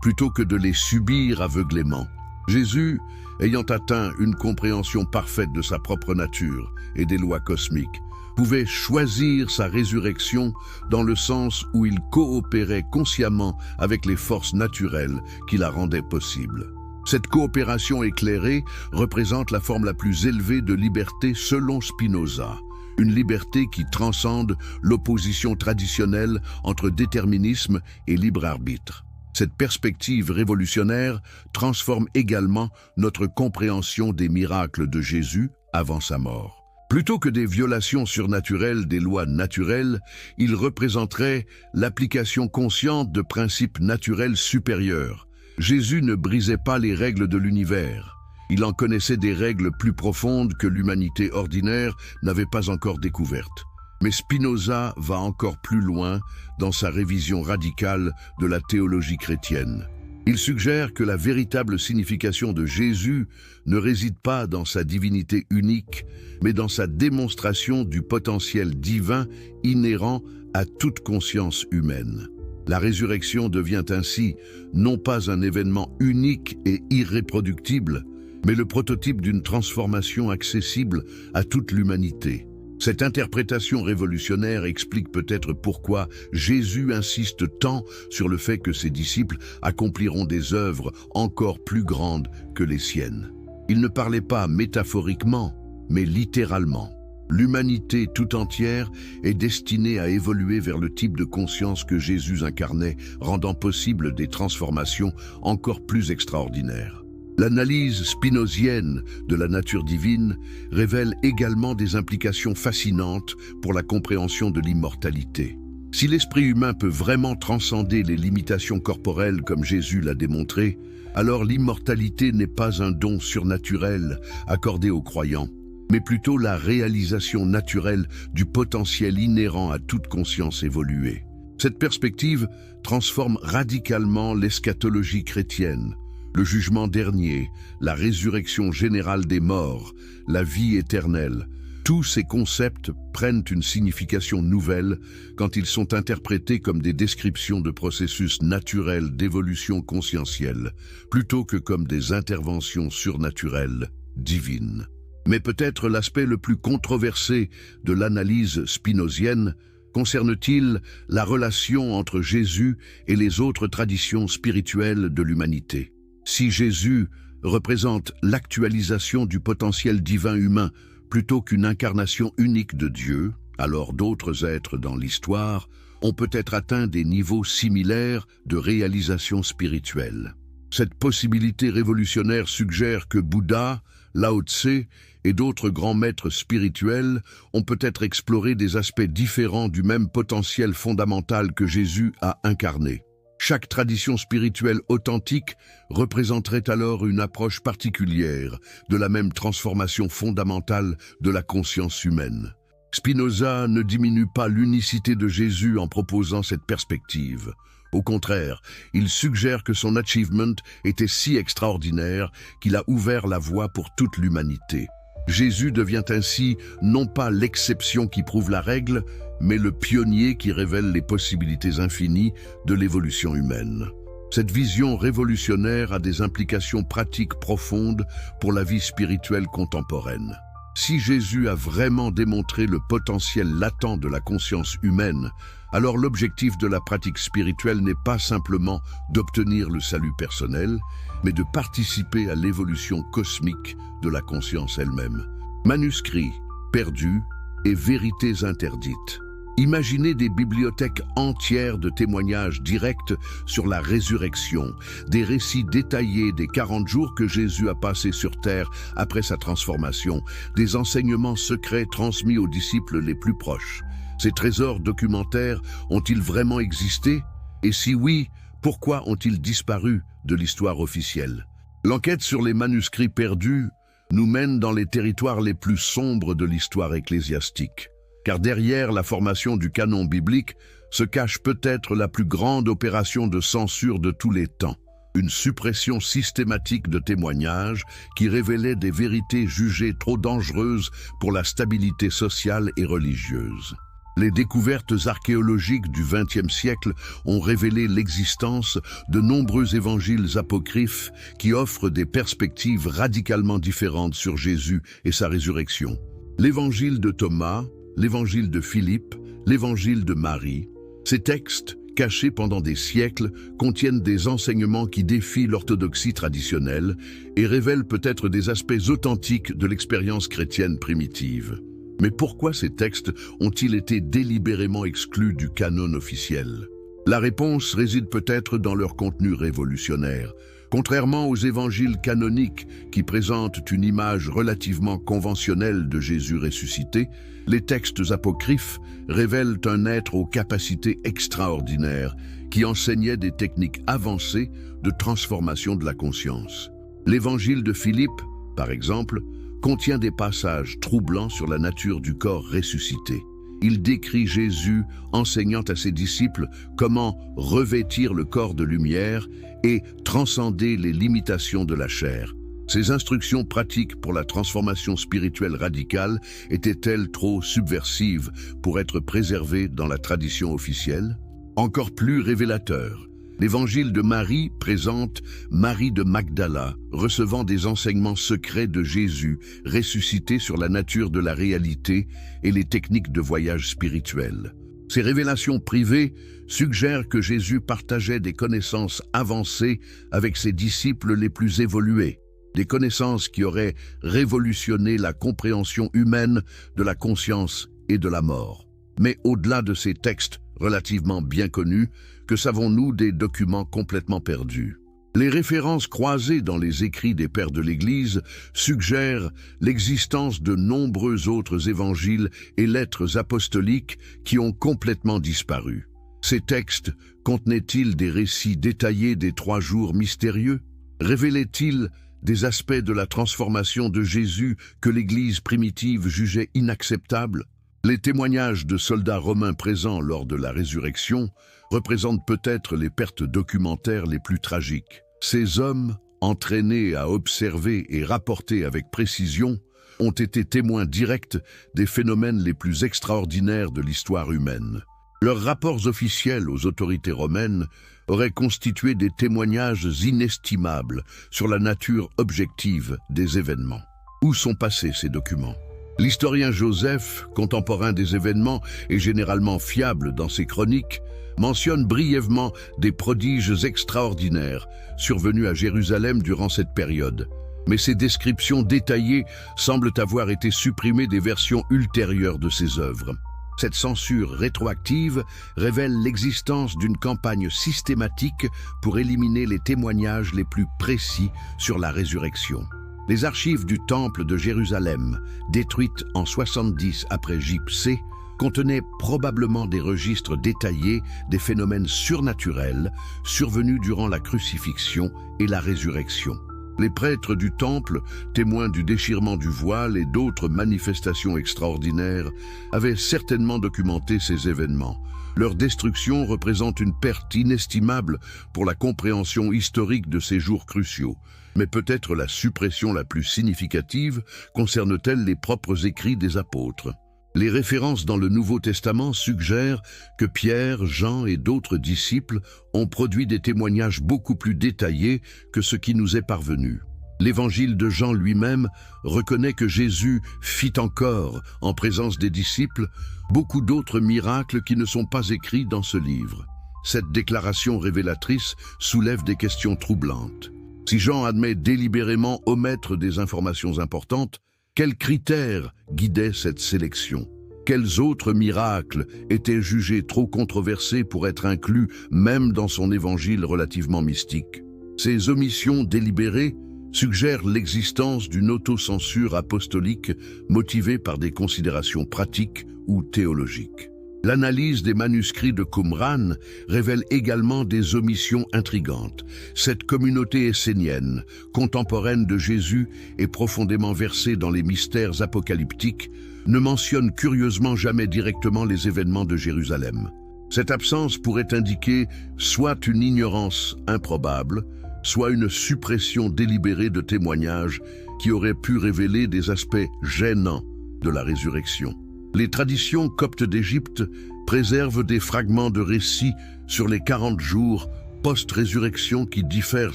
plutôt que de les subir aveuglément. Jésus, ayant atteint une compréhension parfaite de sa propre nature et des lois cosmiques, pouvait choisir sa résurrection dans le sens où il coopérait consciemment avec les forces naturelles qui la rendaient possible. Cette coopération éclairée représente la forme la plus élevée de liberté selon Spinoza, une liberté qui transcende l'opposition traditionnelle entre déterminisme et libre arbitre. Cette perspective révolutionnaire transforme également notre compréhension des miracles de Jésus avant sa mort. Plutôt que des violations surnaturelles des lois naturelles, il représenterait l'application consciente de principes naturels supérieurs. Jésus ne brisait pas les règles de l'univers. Il en connaissait des règles plus profondes que l'humanité ordinaire n'avait pas encore découvertes. Mais Spinoza va encore plus loin dans sa révision radicale de la théologie chrétienne. Il suggère que la véritable signification de Jésus ne réside pas dans sa divinité unique, mais dans sa démonstration du potentiel divin inhérent à toute conscience humaine. La résurrection devient ainsi non pas un événement unique et irréproductible, mais le prototype d'une transformation accessible à toute l'humanité. Cette interprétation révolutionnaire explique peut-être pourquoi Jésus insiste tant sur le fait que ses disciples accompliront des œuvres encore plus grandes que les siennes. Il ne parlait pas métaphoriquement, mais littéralement. L'humanité tout entière est destinée à évoluer vers le type de conscience que Jésus incarnait, rendant possible des transformations encore plus extraordinaires. L'analyse spinozienne de la nature divine révèle également des implications fascinantes pour la compréhension de l'immortalité. Si l'esprit humain peut vraiment transcender les limitations corporelles comme Jésus l'a démontré, alors l'immortalité n'est pas un don surnaturel accordé aux croyants, mais plutôt la réalisation naturelle du potentiel inhérent à toute conscience évoluée. Cette perspective transforme radicalement l'eschatologie chrétienne. Le jugement dernier, la résurrection générale des morts, la vie éternelle, tous ces concepts prennent une signification nouvelle quand ils sont interprétés comme des descriptions de processus naturels d'évolution conscientielle, plutôt que comme des interventions surnaturelles, divines. Mais peut-être l'aspect le plus controversé de l'analyse spinozienne concerne-t-il la relation entre Jésus et les autres traditions spirituelles de l'humanité. Si Jésus représente l'actualisation du potentiel divin humain plutôt qu'une incarnation unique de Dieu, alors d'autres êtres dans l'histoire ont peut-être atteint des niveaux similaires de réalisation spirituelle. Cette possibilité révolutionnaire suggère que Bouddha, Lao Tse et d'autres grands maîtres spirituels ont peut-être exploré des aspects différents du même potentiel fondamental que Jésus a incarné. Chaque tradition spirituelle authentique représenterait alors une approche particulière de la même transformation fondamentale de la conscience humaine. Spinoza ne diminue pas l'unicité de Jésus en proposant cette perspective. Au contraire, il suggère que son achievement était si extraordinaire qu'il a ouvert la voie pour toute l'humanité. Jésus devient ainsi non pas l'exception qui prouve la règle, mais le pionnier qui révèle les possibilités infinies de l'évolution humaine. Cette vision révolutionnaire a des implications pratiques profondes pour la vie spirituelle contemporaine. Si Jésus a vraiment démontré le potentiel latent de la conscience humaine, alors l'objectif de la pratique spirituelle n'est pas simplement d'obtenir le salut personnel, mais de participer à l'évolution cosmique de la conscience elle-même. Manuscrits perdus et vérités interdites. Imaginez des bibliothèques entières de témoignages directs sur la résurrection, des récits détaillés des 40 jours que Jésus a passés sur terre après sa transformation, des enseignements secrets transmis aux disciples les plus proches. Ces trésors documentaires ont-ils vraiment existé? Et si oui, pourquoi ont-ils disparu de l'histoire officielle? L'enquête sur les manuscrits perdus nous mène dans les territoires les plus sombres de l'histoire ecclésiastique. Car derrière la formation du canon biblique se cache peut-être la plus grande opération de censure de tous les temps. Une suppression systématique de témoignages qui révélaient des vérités jugées trop dangereuses pour la stabilité sociale et religieuse. Les découvertes archéologiques du XXe siècle ont révélé l'existence de nombreux évangiles apocryphes qui offrent des perspectives radicalement différentes sur Jésus et sa résurrection. L'évangile de Thomas, l'évangile de Philippe, l'évangile de Marie. Ces textes, cachés pendant des siècles, contiennent des enseignements qui défient l'orthodoxie traditionnelle et révèlent peut-être des aspects authentiques de l'expérience chrétienne primitive. Mais pourquoi ces textes ont-ils été délibérément exclus du canon officiel? La réponse réside peut-être dans leur contenu révolutionnaire. Contrairement aux évangiles canoniques qui présentent une image relativement conventionnelle de Jésus ressuscité, les textes apocryphes révèlent un être aux capacités extraordinaires qui enseignait des techniques avancées de transformation de la conscience. L'évangile de Philippe, par exemple, contient des passages troublants sur la nature du corps ressuscité. Il décrit Jésus enseignant à ses disciples comment revêtir le corps de lumière et transcender les limitations de la chair. Ces instructions pratiques pour la transformation spirituelle radicale étaient-elles trop subversives pour être préservées dans la tradition officielle? Encore plus révélateur, l'évangile de Marie présente Marie de Magdala recevant des enseignements secrets de Jésus ressuscité sur la nature de la réalité et les techniques de voyage spirituel. Ces révélations privées suggèrent que Jésus partageait des connaissances avancées avec ses disciples les plus évolués, des connaissances qui auraient révolutionné la compréhension humaine de la conscience et de la mort. Mais au-delà de ces textes relativement bien connus, que savons-nous des documents complètement perdus? Les références croisées dans les écrits des pères de l'Église suggèrent l'existence de nombreux autres évangiles et lettres apostoliques qui ont complètement disparu. Ces textes contenaient-ils des récits détaillés des 3 jours mystérieux? Révélaient-ils des aspects de la transformation de Jésus que l'Église primitive jugeait inacceptables? Les témoignages de soldats romains présents lors de la résurrection représentent peut-être les pertes documentaires les plus tragiques. Ces hommes, entraînés à observer et rapporter avec précision, ont été témoins directs des phénomènes les plus extraordinaires de l'histoire humaine. Leurs rapports officiels aux autorités romaines auraient constitué des témoignages inestimables sur la nature objective des événements. Où sont passés ces documents? L'historien Joseph, contemporain des événements et généralement fiable dans ses chroniques, mentionne brièvement des prodiges extraordinaires survenus à Jérusalem durant cette période. Mais ces descriptions détaillées semblent avoir été supprimées des versions ultérieures de ses œuvres. Cette censure rétroactive révèle l'existence d'une campagne systématique pour éliminer les témoignages les plus précis sur la résurrection. Les archives du Temple de Jérusalem, détruites en 70 après J.P.C., contenaient probablement des registres détaillés des phénomènes surnaturels survenus durant la crucifixion et la résurrection. Les prêtres du Temple, témoins du déchirement du voile et d'autres manifestations extraordinaires, avaient certainement documenté ces événements. Leur destruction représente une perte inestimable pour la compréhension historique de ces jours cruciaux. Mais peut-être la suppression la plus significative concerne-t-elle les propres écrits des apôtres. Les références dans le Nouveau Testament suggèrent que Pierre, Jean et d'autres disciples ont produit des témoignages beaucoup plus détaillés que ce qui nous est parvenu. L'évangile de Jean lui-même reconnaît que Jésus fit encore, en présence des disciples, beaucoup d'autres miracles qui ne sont pas écrits dans ce livre. Cette déclaration révélatrice soulève des questions troublantes. Si Jean admet délibérément omettre des informations importantes, quels critères guidaient cette sélection? Quels autres miracles étaient jugés trop controversés pour être inclus même dans son évangile relativement mystique? Ces omissions délibérées suggèrent l'existence d'une autocensure apostolique motivée par des considérations pratiques ou théologiques. L'analyse des manuscrits de Qumran révèle également des omissions intrigantes. Cette communauté essénienne, contemporaine de Jésus et profondément versée dans les mystères apocalyptiques, ne mentionne curieusement jamais directement les événements de Jérusalem. Cette absence pourrait indiquer soit une ignorance improbable, soit une suppression délibérée de témoignages qui auraient pu révéler des aspects gênants de la résurrection. Les traditions coptes d'Égypte préservent des fragments de récits sur les 40 jours post-résurrection qui diffèrent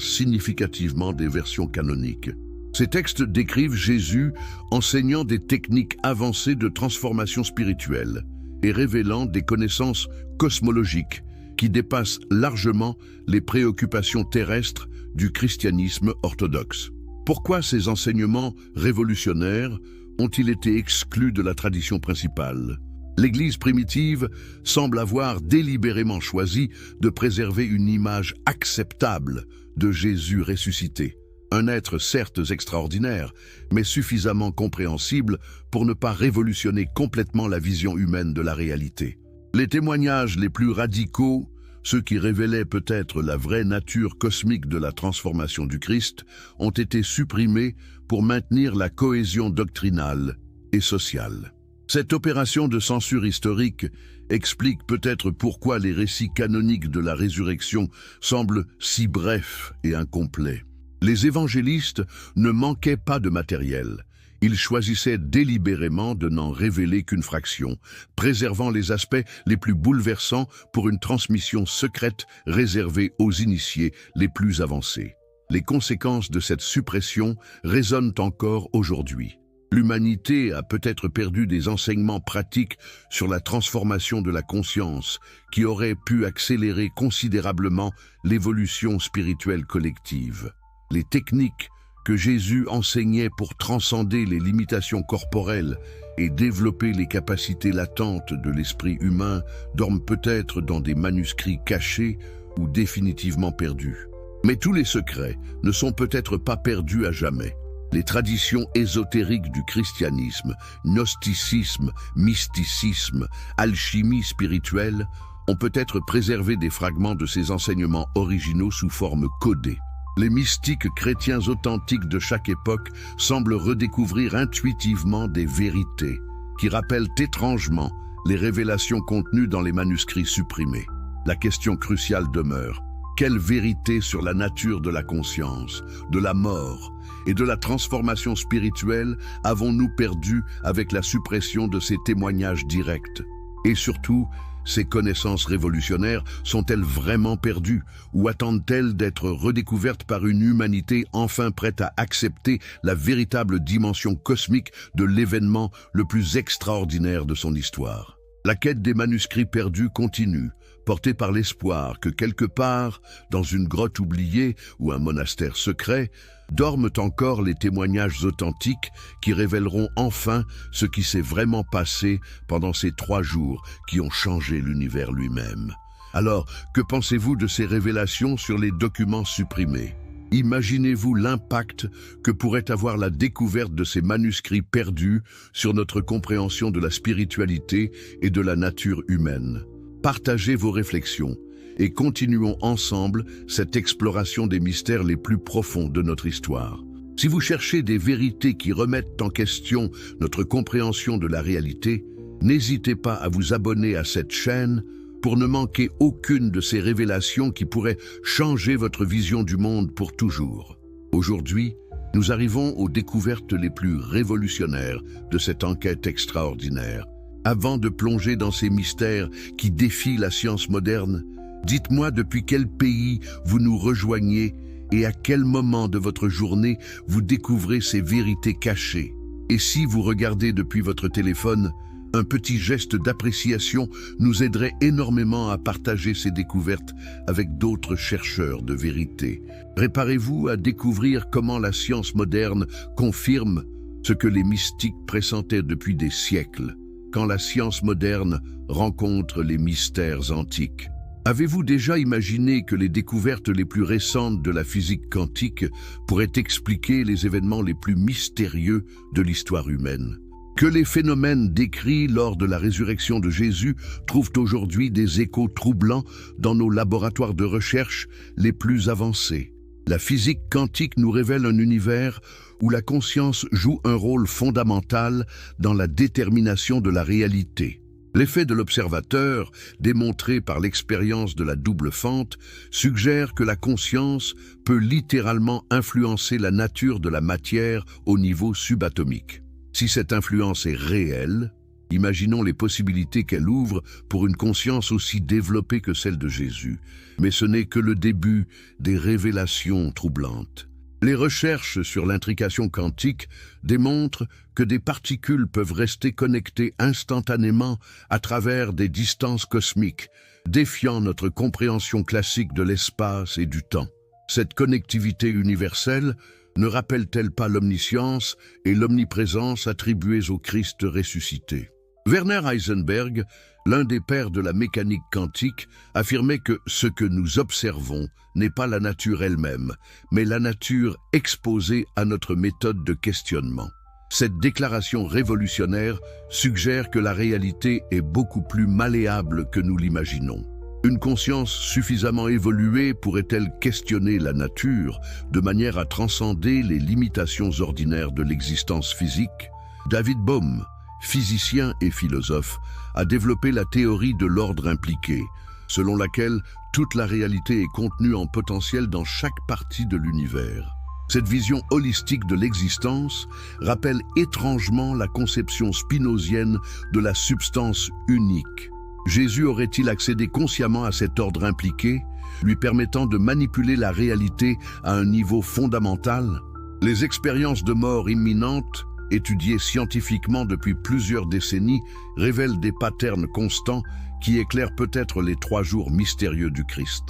significativement des versions canoniques. Ces textes décrivent Jésus enseignant des techniques avancées de transformation spirituelle et révélant des connaissances cosmologiques qui dépassent largement les préoccupations terrestres du christianisme orthodoxe. Pourquoi ces enseignements révolutionnaires ont-ils été exclus de la tradition principale? L'Église primitive semble avoir délibérément choisi de préserver une image acceptable de Jésus ressuscité. Un être certes extraordinaire, mais suffisamment compréhensible pour ne pas révolutionner complètement la vision humaine de la réalité. Les témoignages les plus radicaux, ceux qui révélaient peut-être la vraie nature cosmique de la transformation du Christ, ont été supprimés pour maintenir la cohésion doctrinale et sociale. Cette opération de censure historique explique peut-être pourquoi les récits canoniques de la résurrection semblent si brefs et incomplets. Les évangélistes ne manquaient pas de matériel. Ils choisissaient délibérément de n'en révéler qu'une fraction, préservant les aspects les plus bouleversants pour une transmission secrète réservée aux initiés les plus avancés. Les conséquences de cette suppression résonnent encore aujourd'hui. L'humanité a peut-être perdu des enseignements pratiques sur la transformation de la conscience qui auraient pu accélérer considérablement l'évolution spirituelle collective. Les techniques que Jésus enseignait pour transcender les limitations corporelles et développer les capacités latentes de l'esprit humain dorment peut-être dans des manuscrits cachés ou définitivement perdus. Mais tous les secrets ne sont peut-être pas perdus à jamais. Les traditions ésotériques du christianisme, gnosticisme, mysticisme, alchimie spirituelle ont peut-être préservé des fragments de ces enseignements originaux sous forme codée. Les mystiques chrétiens authentiques de chaque époque semblent redécouvrir intuitivement des vérités qui rappellent étrangement les révélations contenues dans les manuscrits supprimés. La question cruciale demeure: quelle vérité sur la nature de la conscience, de la mort et de la transformation spirituelle avons-nous perdu avec la suppression de ces témoignages directs? Et surtout, ces connaissances révolutionnaires sont-elles vraiment perdues ou attendent-elles d'être redécouvertes par une humanité enfin prête à accepter la véritable dimension cosmique de l'événement le plus extraordinaire de son histoire? La quête des manuscrits perdus continue, portée par l'espoir que quelque part, dans une grotte oubliée ou un monastère secret, dorment encore les témoignages authentiques qui révéleront enfin ce qui s'est vraiment passé pendant ces 3 jours qui ont changé l'univers lui-même. Alors, que pensez-vous de ces révélations sur les documents supprimés? Imaginez-vous l'impact que pourrait avoir la découverte de ces manuscrits perdus sur notre compréhension de la spiritualité et de la nature humaine. Partagez vos réflexions et continuons ensemble cette exploration des mystères les plus profonds de notre histoire. Si vous cherchez des vérités qui remettent en question notre compréhension de la réalité, n'hésitez pas à vous abonner à cette chaîne pour ne manquer aucune de ces révélations qui pourraient changer votre vision du monde pour toujours. Aujourd'hui, nous arrivons aux découvertes les plus révolutionnaires de cette enquête extraordinaire. Avant de plonger dans ces mystères qui défient la science moderne, dites-moi depuis quel pays vous nous rejoignez et à quel moment de votre journée vous découvrez ces vérités cachées. Et si vous regardez depuis votre téléphone, un petit geste d'appréciation nous aiderait énormément à partager ces découvertes avec d'autres chercheurs de vérité. Préparez-vous à découvrir comment la science moderne confirme ce que les mystiques pressentaient depuis des siècles, quand la science moderne rencontre les mystères antiques. Avez-vous déjà imaginé que les découvertes les plus récentes de la physique quantique pourraient expliquer les événements les plus mystérieux de l'histoire humaine? Que les phénomènes décrits lors de la résurrection de Jésus trouvent aujourd'hui des échos troublants dans nos laboratoires de recherche les plus avancés. La physique quantique nous révèle un univers où la conscience joue un rôle fondamental dans la détermination de la réalité. L'effet de l'observateur, démontré par l'expérience de la double fente, suggère que la conscience peut littéralement influencer la nature de la matière au niveau subatomique. Si cette influence est réelle, imaginons les possibilités qu'elle ouvre pour une conscience aussi développée que celle de Jésus. Mais ce n'est que le début des révélations troublantes. Les recherches sur l'intrication quantique démontrent que des particules peuvent rester connectées instantanément à travers des distances cosmiques, défiant notre compréhension classique de l'espace et du temps. Cette connectivité universelle ne rappellent-elles pas l'omniscience et l'omniprésence attribuées au Christ ressuscité? Werner Heisenberg, l'un des pères de la mécanique quantique, affirmait que ce que nous observons n'est pas la nature elle-même, mais la nature exposée à notre méthode de questionnement. Cette déclaration révolutionnaire suggère que la réalité est beaucoup plus malléable que nous l'imaginons. Une conscience suffisamment évoluée pourrait-elle questionner la nature de manière à transcender les limitations ordinaires de l'existence physique? David Bohm, physicien et philosophe, a développé la théorie de l'ordre impliqué, selon laquelle toute la réalité est contenue en potentiel dans chaque partie de l'univers. Cette vision holistique de l'existence rappelle étrangement la conception spinozienne de la substance unique. Jésus aurait-il accédé consciemment à cet ordre impliqué, lui permettant de manipuler la réalité à un niveau fondamental? Les expériences de mort imminente, étudiées scientifiquement depuis plusieurs décennies, révèlent des patterns constants qui éclairent peut-être les 3 jours mystérieux du Christ.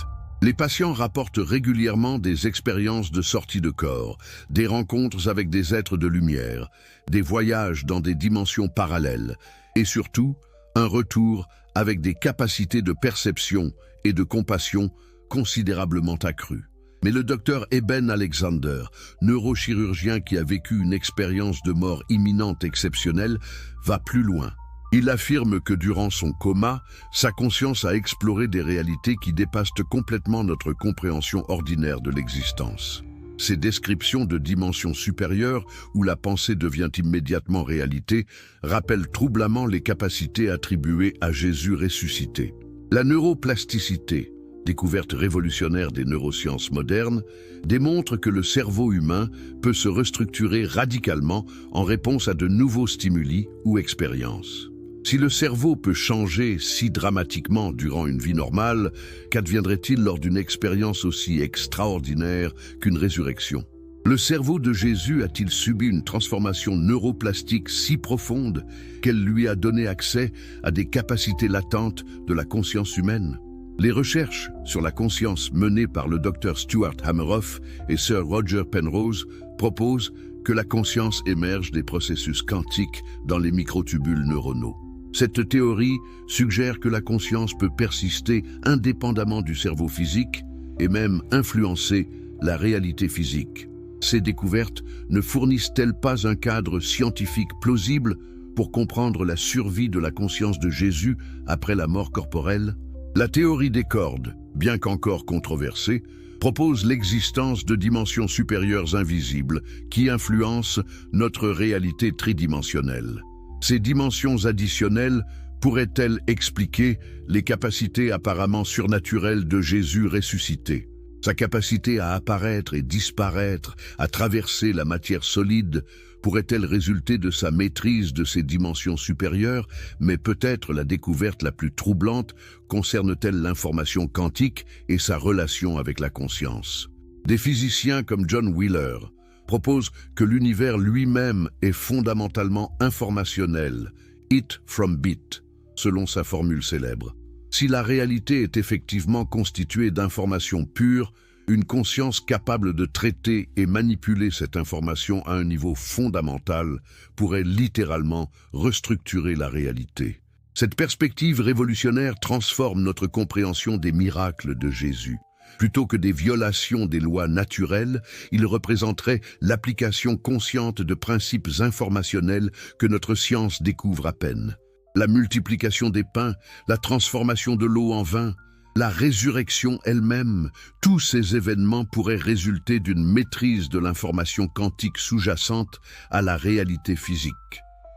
Les patients rapportent régulièrement des expériences de sortie de corps, des rencontres avec des êtres de lumière, des voyages dans des dimensions parallèles et surtout, un retour avec des capacités de perception et de compassion considérablement accrues. Mais le docteur Eben Alexander, neurochirurgien qui a vécu une expérience de mort imminente exceptionnelle, va plus loin. Il affirme que durant son coma, sa conscience a exploré des réalités qui dépassent complètement notre compréhension ordinaire de l'existence. Ces descriptions de dimensions supérieures, où la pensée devient immédiatement réalité, rappellent troublamment les capacités attribuées à Jésus ressuscité. La neuroplasticité, découverte révolutionnaire des neurosciences modernes, démontre que le cerveau humain peut se restructurer radicalement en réponse à de nouveaux stimuli ou expériences. Si le cerveau peut changer si dramatiquement durant une vie normale, qu'adviendrait-il lors d'une expérience aussi extraordinaire qu'une résurrection? Le cerveau de Jésus a-t-il subi une transformation neuroplastique si profonde qu'elle lui a donné accès à des capacités latentes de la conscience humaine? Les recherches sur la conscience menées par le Dr Stuart Hameroff et Sir Roger Penrose proposent que la conscience émerge des processus quantiques dans les microtubules neuronaux. Cette théorie suggère que la conscience peut persister indépendamment du cerveau physique et même influencer la réalité physique. Ces découvertes ne fournissent-elles pas un cadre scientifique plausible pour comprendre la survie de la conscience de Jésus après la mort corporelle? La théorie des cordes, bien qu'encore controversée, propose l'existence de dimensions supérieures invisibles qui influencent notre réalité tridimensionnelle. Ces dimensions additionnelles pourraient-elles expliquer les capacités apparemment surnaturelles de Jésus ressuscité? Sa capacité à apparaître et disparaître, à traverser la matière solide, pourrait-elle résulter de sa maîtrise de ces dimensions supérieures? Mais peut-être la découverte la plus troublante concerne-t-elle l'information quantique et sa relation avec la conscience? Des physiciens comme John Wheeler proposent que l'univers lui-même est fondamentalement informationnel, it from bit, selon sa formule célèbre. Si la réalité est effectivement constituée d'informations pures, une conscience capable de traiter et manipuler cette information à un niveau fondamental pourrait littéralement restructurer la réalité. Cette perspective révolutionnaire transforme notre compréhension des miracles de Jésus. Plutôt que des violations des lois naturelles, il représenterait l'application consciente de principes informationnels que notre science découvre à peine. La multiplication des pains, la transformation de l'eau en vin, la résurrection elle-même, tous ces événements pourraient résulter d'une maîtrise de l'information quantique sous-jacente à la réalité physique.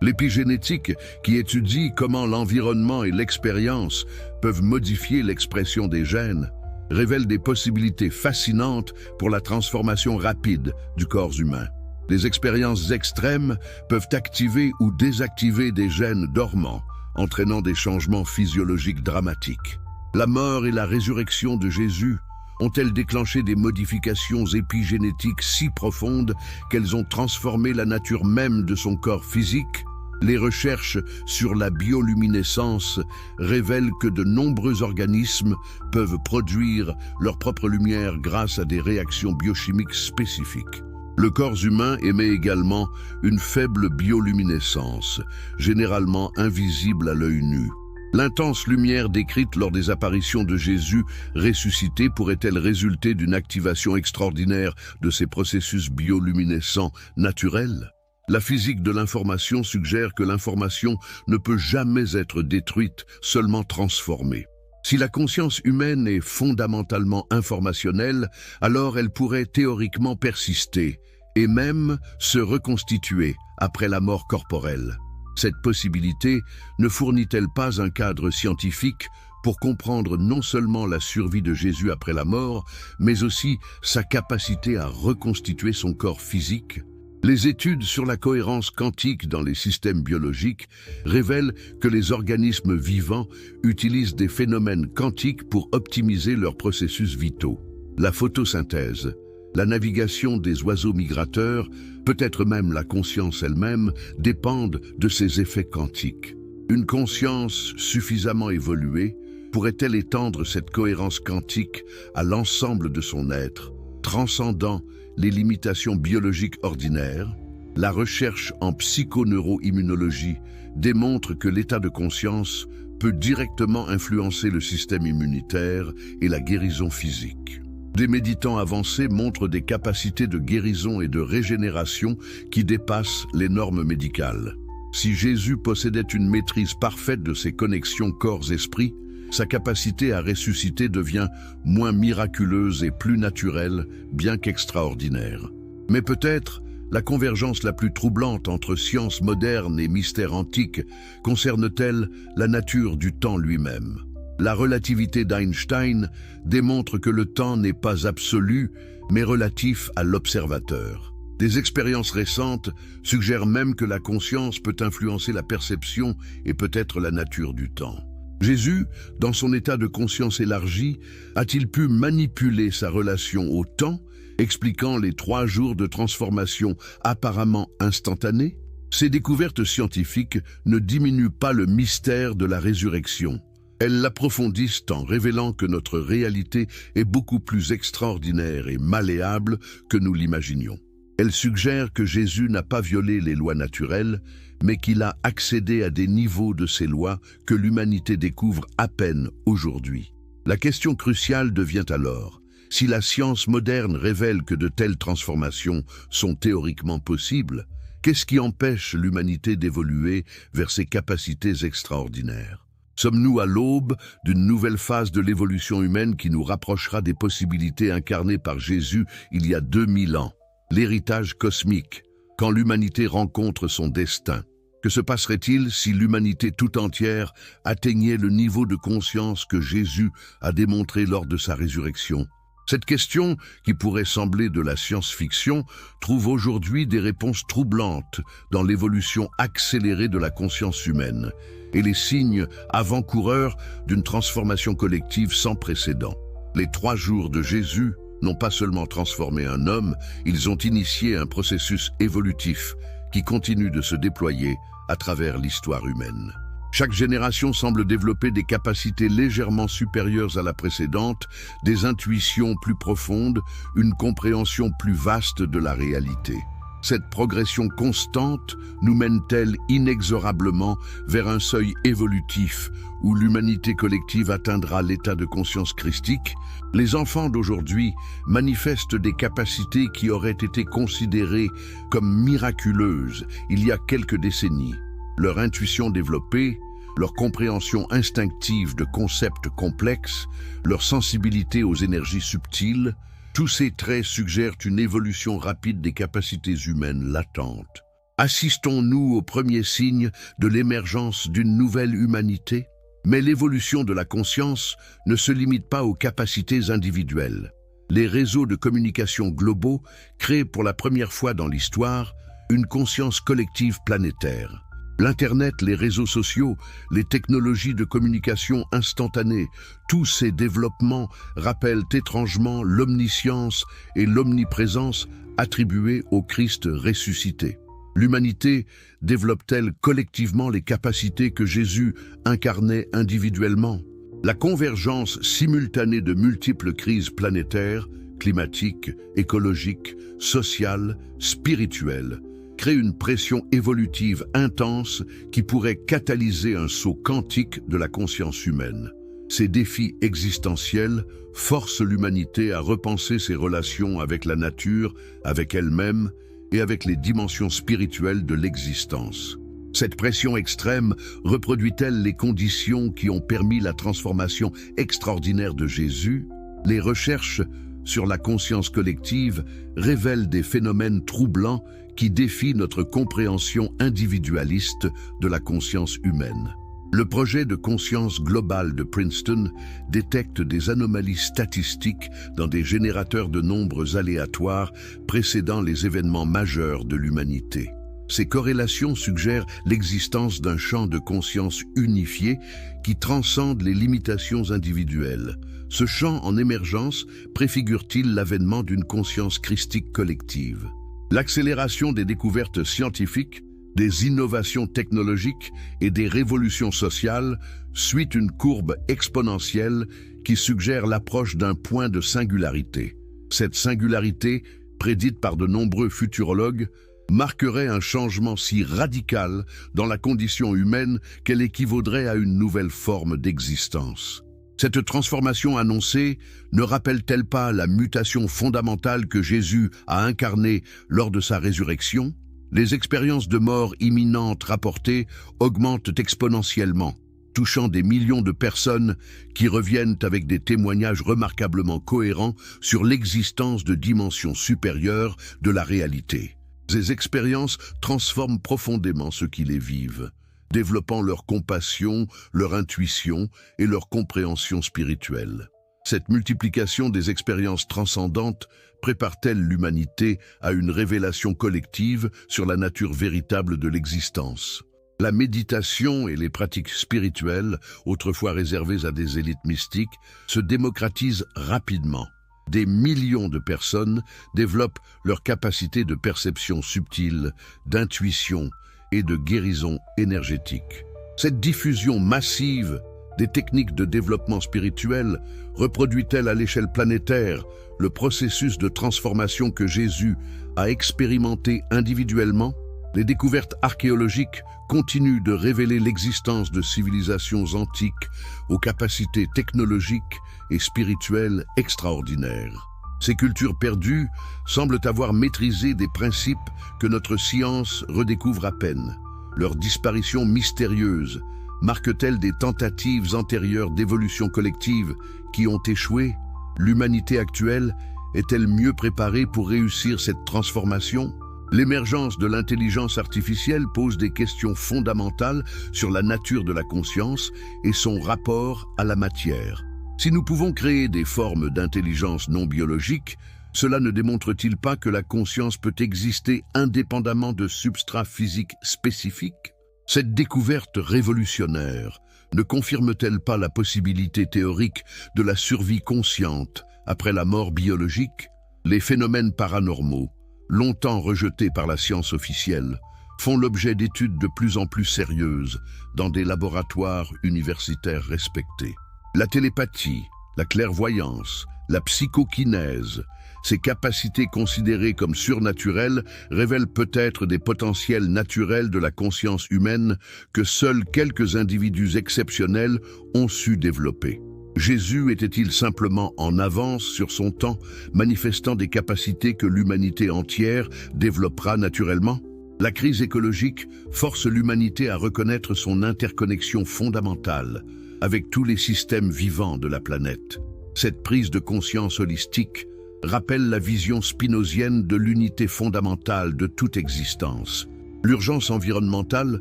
L'épigénétique, qui étudie comment l'environnement et l'expérience peuvent modifier l'expression des gènes, révèle des possibilités fascinantes pour la transformation rapide du corps humain. Les expériences extrêmes peuvent activer ou désactiver des gènes dormants, entraînant des changements physiologiques dramatiques. La mort et la résurrection de Jésus ont-elles déclenché des modifications épigénétiques si profondes qu'elles ont transformé la nature même de son corps physique? Les recherches sur la bioluminescence révèlent que de nombreux organismes peuvent produire leur propre lumière grâce à des réactions biochimiques spécifiques. Le corps humain émet également une faible bioluminescence, généralement invisible à l'œil nu. L'intense lumière décrite lors des apparitions de Jésus ressuscité pourrait-elle résulter d'une activation extraordinaire de ces processus bioluminescents naturels? La physique de l'information suggère que l'information ne peut jamais être détruite, seulement transformée. Si la conscience humaine est fondamentalement informationnelle, alors elle pourrait théoriquement persister et même se reconstituer après la mort corporelle. Cette possibilité ne fournit-elle pas un cadre scientifique pour comprendre non seulement la survie de Jésus après la mort, mais aussi sa capacité à reconstituer son corps physique? Les études sur la cohérence quantique dans les systèmes biologiques révèlent que les organismes vivants utilisent des phénomènes quantiques pour optimiser leurs processus vitaux. La photosynthèse, la navigation des oiseaux migrateurs, peut-être même la conscience elle-même, dépendent de ces effets quantiques. Une conscience suffisamment évoluée pourrait-elle étendre cette cohérence quantique à l'ensemble de son être, transcendant les limitations biologiques ordinaires? La recherche en psychoneuroimmunologie démontre que l'état de conscience peut directement influencer le système immunitaire et la guérison physique. Des méditants avancés montrent des capacités de guérison et de régénération qui dépassent les normes médicales. Si Jésus possédait une maîtrise parfaite de ses connexions corps-esprit, sa capacité à ressusciter devient moins miraculeuse et plus naturelle, bien qu'extraordinaire. Mais peut-être la convergence la plus troublante entre science moderne et mystère antique concerne-t-elle la nature du temps lui-même? La relativité d'Einstein démontre que le temps n'est pas absolu, mais relatif à l'observateur. Des expériences récentes suggèrent même que la conscience peut influencer la perception et peut-être la nature du temps. Jésus, dans son état de conscience élargi, a-t-il pu manipuler sa relation au temps, expliquant les 3 jours de transformation apparemment instantanés? Ces découvertes scientifiques ne diminuent pas le mystère de la résurrection. Elles l'approfondissent en révélant que notre réalité est beaucoup plus extraordinaire et malléable que nous l'imaginions. Elles suggèrent que Jésus n'a pas violé les lois naturelles, mais qu'il a accédé à des niveaux de ces lois que l'humanité découvre à peine aujourd'hui. La question cruciale devient alors, si la science moderne révèle que de telles transformations sont théoriquement possibles, qu'est-ce qui empêche l'humanité d'évoluer vers ces capacités extraordinaires? Sommes-nous à l'aube d'une nouvelle phase de l'évolution humaine qui nous rapprochera des possibilités incarnées par Jésus il y a 2000 ans? L'héritage cosmique, quand l'humanité rencontre son destin. Que se passerait-il si l'humanité tout entière atteignait le niveau de conscience que Jésus a démontré lors de sa résurrection? Cette question, qui pourrait sembler de la science-fiction, trouve aujourd'hui des réponses troublantes dans l'évolution accélérée de la conscience humaine et les signes avant-coureurs d'une transformation collective sans précédent. Les 3 jours de Jésus n'ont pas seulement transformé un homme, ils ont initié un processus évolutif qui continue de se déployer à travers l'histoire humaine. Chaque génération semble développer des capacités légèrement supérieures à la précédente, des intuitions plus profondes, une compréhension plus vaste de la réalité. Cette progression constante nous mène-t-elle inexorablement vers un seuil évolutif où l'humanité collective atteindra l'état de conscience christique? Les enfants d'aujourd'hui manifestent des capacités qui auraient été considérées comme miraculeuses il y a quelques décennies. Leur intuition développée, leur compréhension instinctive de concepts complexes, leur sensibilité aux énergies subtiles, tous ces traits suggèrent une évolution rapide des capacités humaines latentes. Assistons-nous aux premiers signes de l'émergence d'une nouvelle humanité? Mais l'évolution de la conscience ne se limite pas aux capacités individuelles. Les réseaux de communication globaux créent pour la première fois dans l'histoire une conscience collective planétaire. L'Internet, les réseaux sociaux, les technologies de communication instantanée, tous ces développements rappellent étrangement l'omniscience et l'omniprésence attribuées au Christ ressuscité. L'humanité développe-t-elle collectivement les capacités que Jésus incarnait individuellement? La convergence simultanée de multiples crises planétaires, climatique, écologique, sociale, spirituelle, crée une pression évolutive intense qui pourrait catalyser un saut quantique de la conscience humaine. Ces défis existentiels forcent l'humanité à repenser ses relations avec la nature, avec elle-même et avec les dimensions spirituelles de l'existence. Cette pression extrême reproduit-elle les conditions qui ont permis la transformation extraordinaire de Jésus? Les recherches sur la conscience collective révèlent des phénomènes troublants qui défient notre compréhension individualiste de la conscience humaine. Le projet de conscience globale de Princeton détecte des anomalies statistiques dans des générateurs de nombres aléatoires précédant les événements majeurs de l'humanité. Ces corrélations suggèrent l'existence d'un champ de conscience unifié qui transcende les limitations individuelles. Ce champ en émergence préfigure-t-il l'avènement d'une conscience christique collective? L'accélération des découvertes scientifiques, des innovations technologiques et des révolutions sociales suit une courbe exponentielle qui suggère l'approche d'un point de singularité. Cette singularité, prédite par de nombreux futurologues, marquerait un changement si radical dans la condition humaine qu'elle équivaudrait à une nouvelle forme d'existence. Cette transformation annoncée ne rappelle-t-elle pas la mutation fondamentale que Jésus a incarnée lors de sa résurrection? Les expériences de mort imminente rapportées augmentent exponentiellement, touchant des millions de personnes qui reviennent avec des témoignages remarquablement cohérents sur l'existence de dimensions supérieures de la réalité. Ces expériences transforment profondément ceux qui les vivent, développant leur compassion, leur intuition et leur compréhension spirituelle. Cette multiplication des expériences transcendantes prépare-t-elle l'humanité à une révélation collective sur la nature véritable de l'existence? La méditation et les pratiques spirituelles, autrefois réservées à des élites mystiques, se démocratisent rapidement. Des millions de personnes développent leur capacité de perception subtile, d'intuition et de guérison énergétique. Cette diffusion massive des techniques de développement spirituel reproduit-elle à l'échelle planétaire le processus de transformation que Jésus a expérimenté individuellement? Les découvertes archéologiques continuent de révéler l'existence de civilisations antiques aux capacités technologiques et spirituelles extraordinaires. Ces cultures perdues semblent avoir maîtrisé des principes que notre science redécouvre à peine. Leur disparition mystérieuse marque-t-elle des tentatives antérieures d'évolution collective qui ont échoué? L'humanité actuelle est-elle mieux préparée pour réussir cette transformation? L'émergence de l'intelligence artificielle pose des questions fondamentales sur la nature de la conscience et son rapport à la matière. Si nous pouvons créer des formes d'intelligence non biologique, cela ne démontre-t-il pas que la conscience peut exister indépendamment de substrats physiques spécifiques? Cette découverte révolutionnaire ne confirme-t-elle pas la possibilité théorique de la survie consciente après la mort biologique? Les phénomènes paranormaux, longtemps rejetés par la science officielle, font l'objet d'études de plus en plus sérieuses dans des laboratoires universitaires respectés. La télépathie, la clairvoyance, la psychokinèse, ces capacités considérées comme surnaturelles révèlent peut-être des potentiels naturels de la conscience humaine que seuls quelques individus exceptionnels ont su développer. Jésus était-il simplement en avance sur son temps, manifestant des capacités que l'humanité entière développera naturellement? La crise écologique force l'humanité à reconnaître son interconnexion fondamentale avec tous les systèmes vivants de la planète. Cette prise de conscience holistique rappelle la vision spinozienne de l'unité fondamentale de toute existence. L'urgence environnementale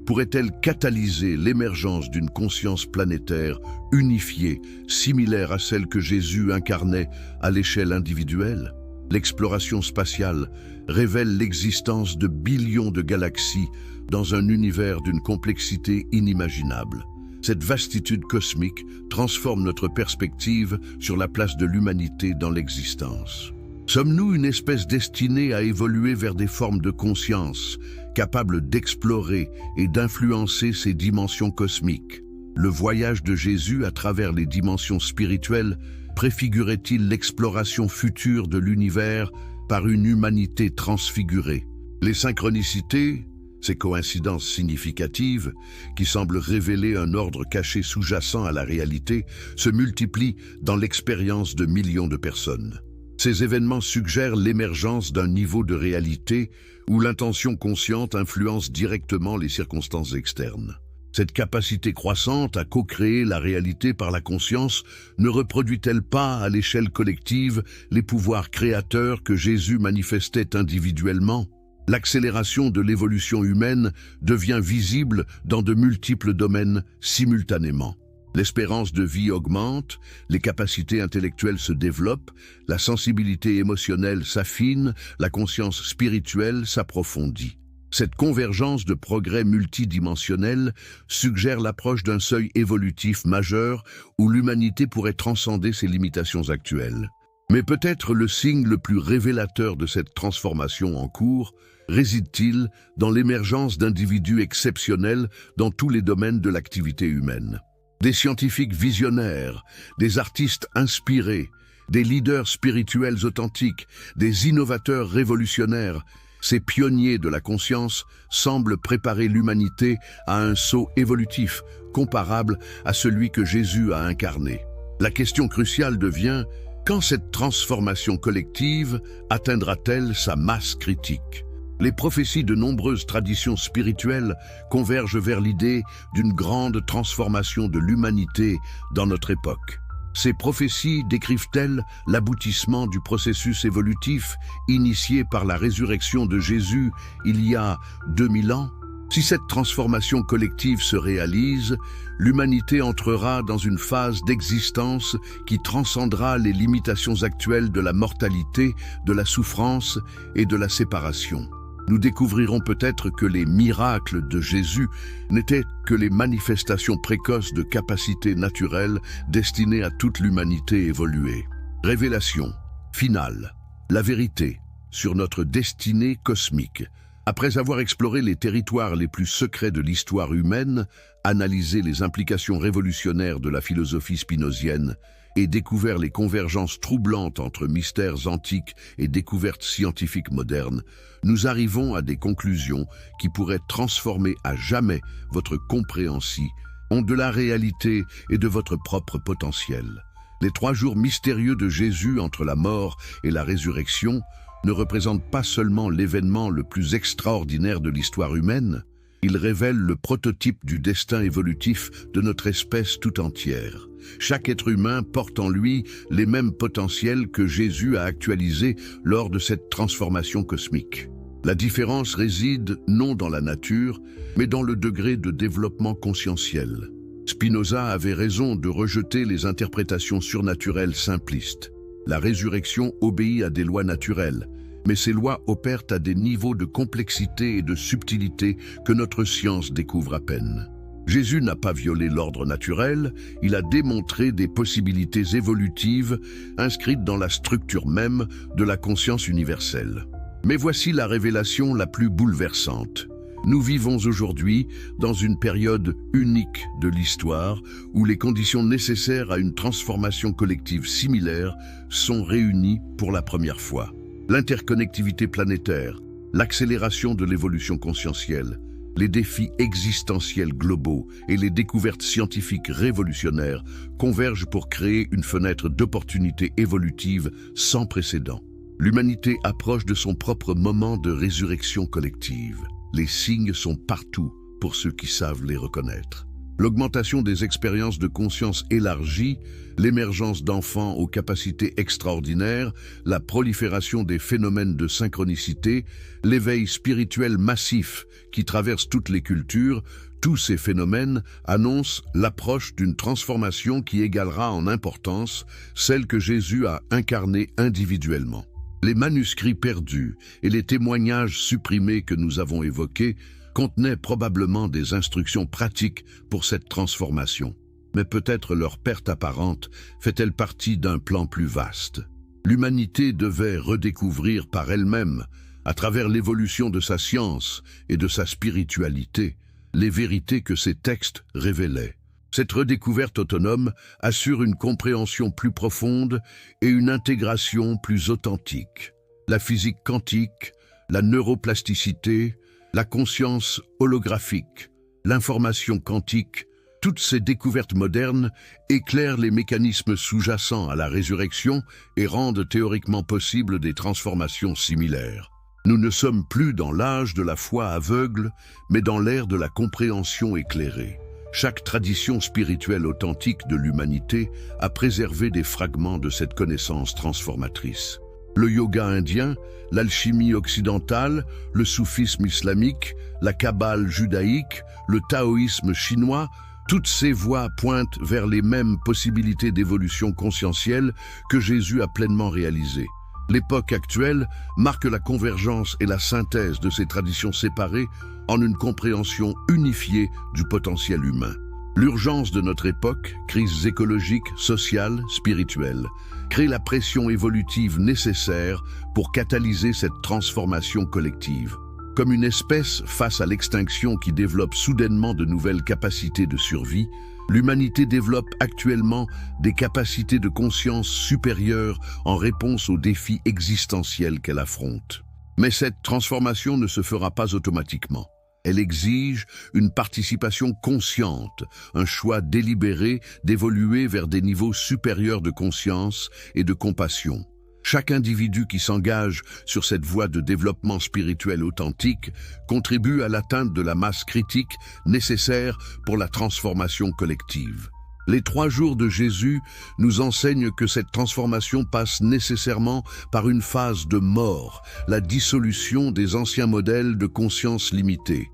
pourrait-elle catalyser l'émergence d'une conscience planétaire unifiée, similaire à celle que Jésus incarnait à l'échelle individuelle? L'exploration spatiale révèle l'existence de billions de galaxies dans un univers d'une complexité inimaginable. Cette vastitude cosmique transforme notre perspective sur la place de l'humanité dans l'existence. Sommes-nous une espèce destinée à évoluer vers des formes de conscience, capables d'explorer et d'influencer ces dimensions cosmiques? Le voyage de Jésus à travers les dimensions spirituelles préfigurait-il l'exploration future de l'univers par une humanité transfigurée? Les synchronicités, ces coïncidences significatives, qui semblent révéler un ordre caché sous-jacent à la réalité, se multiplient dans l'expérience de millions de personnes. Ces événements suggèrent l'émergence d'un niveau de réalité où l'intention consciente influence directement les circonstances externes. Cette capacité croissante à co-créer la réalité par la conscience ne reproduit-elle pas à l'échelle collective les pouvoirs créateurs que Jésus manifestait individuellement? L'accélération de l'évolution humaine devient visible dans de multiples domaines simultanément. L'espérance de vie augmente, les capacités intellectuelles se développent, la sensibilité émotionnelle s'affine, la conscience spirituelle s'approfondit. Cette convergence de progrès multidimensionnels suggère l'approche d'un seuil évolutif majeur où l'humanité pourrait transcender ses limitations actuelles. Mais peut-être le signe le plus révélateur de cette transformation en cours réside-t-il dans l'émergence d'individus exceptionnels dans tous les domaines de l'activité humaine. Des scientifiques visionnaires, des artistes inspirés, des leaders spirituels authentiques, des innovateurs révolutionnaires. Ces pionniers de la conscience semblent préparer l'humanité à un saut évolutif comparable à celui que Jésus a incarné. La question cruciale devient: quand cette transformation collective atteindra-t-elle sa masse critique? Les prophéties de nombreuses traditions spirituelles convergent vers l'idée d'une grande transformation de l'humanité dans notre époque. Ces prophéties décrivent-elles l'aboutissement du processus évolutif initié par la résurrection de Jésus il y a 2000 ans? Si cette transformation collective se réalise, l'humanité entrera dans une phase d'existence qui transcendra les limitations actuelles de la mortalité, de la souffrance et de la séparation. Nous découvrirons peut-être que les miracles de Jésus n'étaient que les manifestations précoces de capacités naturelles destinées à toute l'humanité évoluée. Révélation finale, la vérité sur notre destinée cosmique. Après avoir exploré les territoires les plus secrets de l'histoire humaine, analysé les implications révolutionnaires de la philosophie spinozienne et découvert les convergences troublantes entre mystères antiques et découvertes scientifiques modernes, nous arrivons à des conclusions qui pourraient transformer à jamais votre compréhension de la réalité et de votre propre potentiel. Les 3 jours mystérieux de Jésus entre la mort et la résurrection ne représentent pas seulement l'événement le plus extraordinaire de l'histoire humaine, ils révèlent le prototype du destin évolutif de notre espèce tout entière. Chaque être humain porte en lui les mêmes potentiels que Jésus a actualisés lors de cette transformation cosmique. La différence réside non dans la nature, mais dans le degré de développement conscientiel. Spinoza avait raison de rejeter les interprétations surnaturelles simplistes. La résurrection obéit à des lois naturelles, mais ces lois opèrent à des niveaux de complexité et de subtilité que notre science découvre à peine. Jésus n'a pas violé l'ordre naturel, il a démontré des possibilités évolutives inscrites dans la structure même de la conscience universelle. Mais voici la révélation la plus bouleversante. Nous vivons aujourd'hui dans une période unique de l'histoire où les conditions nécessaires à une transformation collective similaire sont réunies pour la première fois. L'interconnectivité planétaire, l'accélération de l'évolution conscientielle, les défis existentiels globaux et les découvertes scientifiques révolutionnaires convergent pour créer une fenêtre d'opportunité évolutive sans précédent. L'humanité approche de son propre moment de résurrection collective. Les signes sont partout pour ceux qui savent les reconnaître. L'augmentation des expériences de conscience élargies, l'émergence d'enfants aux capacités extraordinaires, la prolifération des phénomènes de synchronicité, l'éveil spirituel massif qui traverse toutes les cultures, tous ces phénomènes annoncent l'approche d'une transformation qui égalera en importance celle que Jésus a incarnée individuellement. Les manuscrits perdus et les témoignages supprimés que nous avons évoqués contenaient probablement des instructions pratiques pour cette transformation. Mais peut-être leur perte apparente fait-elle partie d'un plan plus vaste. L'humanité devait redécouvrir par elle-même, à travers l'évolution de sa science et de sa spiritualité, les vérités que ces textes révélaient. Cette redécouverte autonome assure une compréhension plus profonde et une intégration plus authentique. La physique quantique, la neuroplasticité, la conscience holographique, l'information quantique, toutes ces découvertes modernes éclairent les mécanismes sous-jacents à la résurrection et rendent théoriquement possibles des transformations similaires. Nous ne sommes plus dans l'âge de la foi aveugle, mais dans l'ère de la compréhension éclairée. Chaque tradition spirituelle authentique de l'humanité a préservé des fragments de cette connaissance transformatrice. Le yoga indien, l'alchimie occidentale, le soufisme islamique, la kabbale judaïque, le taoïsme chinois, toutes ces voies pointent vers les mêmes possibilités d'évolution conscientielle que Jésus a pleinement réalisées. L'époque actuelle marque la convergence et la synthèse de ces traditions séparées en une compréhension unifiée du potentiel humain. L'urgence de notre époque, crise écologique, sociale, spirituelle, crée la pression évolutive nécessaire pour catalyser cette transformation collective. Comme une espèce face à l'extinction qui développe soudainement de nouvelles capacités de survie, l'humanité développe actuellement des capacités de conscience supérieures en réponse aux défis existentiels qu'elle affronte. Mais cette transformation ne se fera pas automatiquement. Elle exige une participation consciente, un choix délibéré d'évoluer vers des niveaux supérieurs de conscience et de compassion. Chaque individu qui s'engage sur cette voie de développement spirituel authentique contribue à l'atteinte de la masse critique nécessaire pour la transformation collective. Les 3 jours de Jésus nous enseignent que cette transformation passe nécessairement par une phase de mort, la dissolution des anciens modèles de conscience limitée,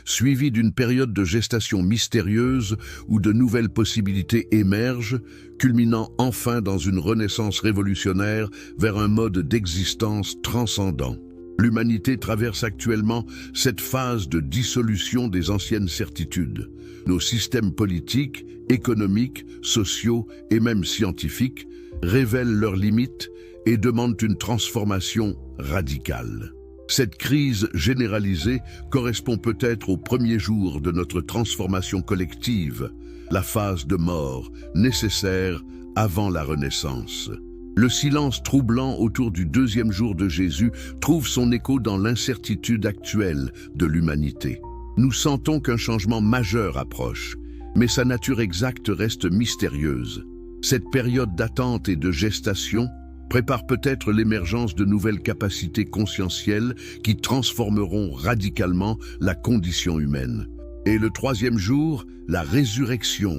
suivie d'une période de gestation mystérieuse où de nouvelles possibilités émergent, culminant enfin dans une renaissance révolutionnaire vers un mode d'existence transcendant. L'humanité traverse actuellement cette phase de dissolution des anciennes certitudes. Nos systèmes politiques, économiques, sociaux et même scientifiques révèlent leurs limites et demandent une transformation radicale. Cette crise généralisée correspond peut-être au premier jour de notre transformation collective, la phase de mort nécessaire avant la renaissance. Le silence troublant autour du 2e jour de Jésus trouve son écho dans l'incertitude actuelle de l'humanité. Nous sentons qu'un changement majeur approche, mais sa nature exacte reste mystérieuse. Cette période d'attente et de gestation prépare peut-être l'émergence de nouvelles capacités conscientielles qui transformeront radicalement la condition humaine. Et le 3e jour, la résurrection,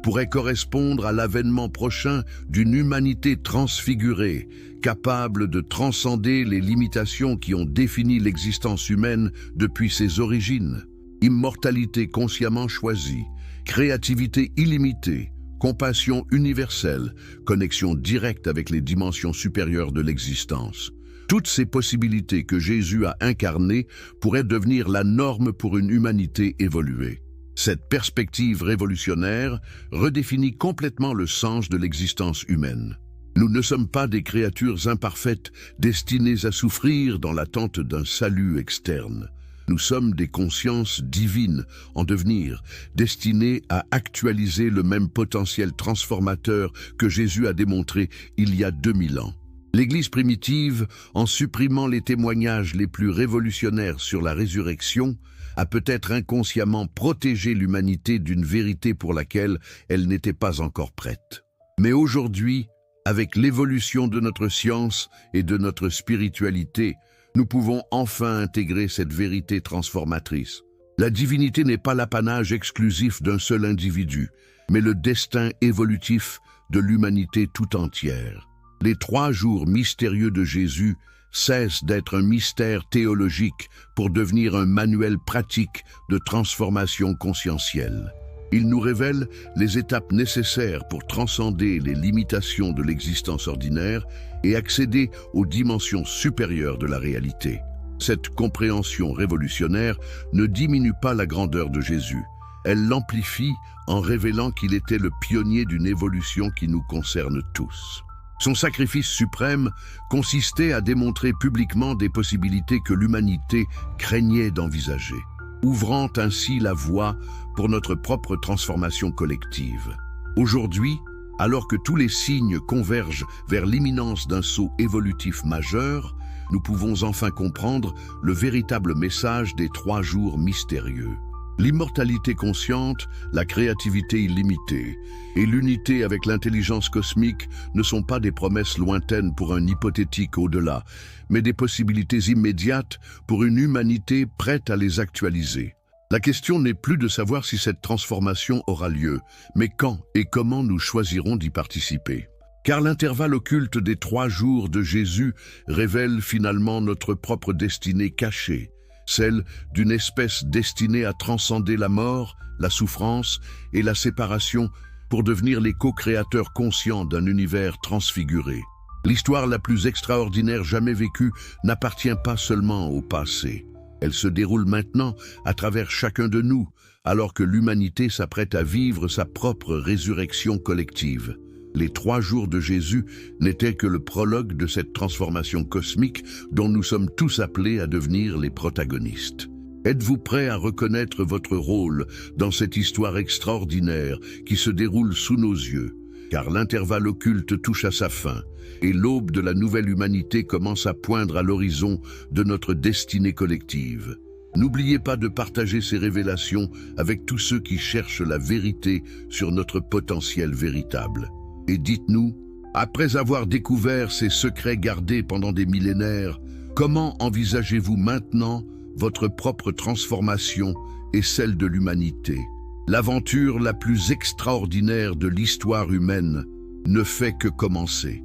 pourrait correspondre à l'avènement prochain d'une humanité transfigurée, capable de transcender les limitations qui ont défini l'existence humaine depuis ses origines. Immortalité consciemment choisie, créativité illimitée, compassion universelle, connexion directe avec les dimensions supérieures de l'existence. Toutes ces possibilités que Jésus a incarnées pourraient devenir la norme pour une humanité évoluée. Cette perspective révolutionnaire redéfinit complètement le sens de l'existence humaine. Nous ne sommes pas des créatures imparfaites destinées à souffrir dans l'attente d'un salut externe. Nous sommes des consciences divines en devenir, destinées à actualiser le même potentiel transformateur que Jésus a démontré il y a 2000 ans. L'Église primitive, en supprimant les témoignages les plus révolutionnaires sur la résurrection, a peut-être inconsciemment protégé l'humanité d'une vérité pour laquelle elle n'était pas encore prête. Mais aujourd'hui, avec l'évolution de notre science et de notre spiritualité, nous pouvons enfin intégrer cette vérité transformatrice. La divinité n'est pas l'apanage exclusif d'un seul individu, mais le destin évolutif de l'humanité tout entière. Les 3 jours mystérieux de Jésus cessent d'être un mystère théologique pour devenir un manuel pratique de transformation conscientielle. Ils nous révèlent les étapes nécessaires pour transcender les limitations de l'existence ordinaire et accéder aux dimensions supérieures de la réalité. Cette compréhension révolutionnaire ne diminue pas la grandeur de Jésus. Elle l'amplifie en révélant qu'il était le pionnier d'une évolution qui nous concerne tous. Son sacrifice suprême consistait à démontrer publiquement des possibilités que l'humanité craignait d'envisager. ouvrant ainsi la voie pour notre propre transformation collective. Aujourd'hui, alors que tous les signes convergent vers l'imminence d'un saut évolutif majeur, nous pouvons enfin comprendre le véritable message des 3 jours mystérieux. L'immortalité consciente, la créativité illimitée et l'unité avec l'intelligence cosmique ne sont pas des promesses lointaines pour un hypothétique au-delà, mais des possibilités immédiates pour une humanité prête à les actualiser. La question n'est plus de savoir si cette transformation aura lieu, mais quand et comment nous choisirons d'y participer. Car l'intervalle occulte des 3 jours de Jésus révèle finalement notre propre destinée cachée, celle d'une espèce destinée à transcender la mort, la souffrance et la séparation pour devenir les co-créateurs conscients d'un univers transfiguré. L'histoire la plus extraordinaire jamais vécue n'appartient pas seulement au passé. Elle se déroule maintenant à travers chacun de nous, alors que l'humanité s'apprête à vivre sa propre résurrection collective. Les 3 jours de Jésus n'étaient que le prologue de cette transformation cosmique dont nous sommes tous appelés à devenir les protagonistes. Êtes-vous prêts à reconnaître votre rôle dans cette histoire extraordinaire qui se déroule sous nos yeux? Car l'intervalle occulte touche à sa fin, et l'aube de la nouvelle humanité commence à poindre à l'horizon de notre destinée collective. N'oubliez pas de partager ces révélations avec tous ceux qui cherchent la vérité sur notre potentiel véritable. Et dites-nous, après avoir découvert ces secrets gardés pendant des millénaires, comment envisagez-vous maintenant votre propre transformation et celle de l'humanité? L'aventure la plus extraordinaire de l'histoire humaine ne fait que commencer.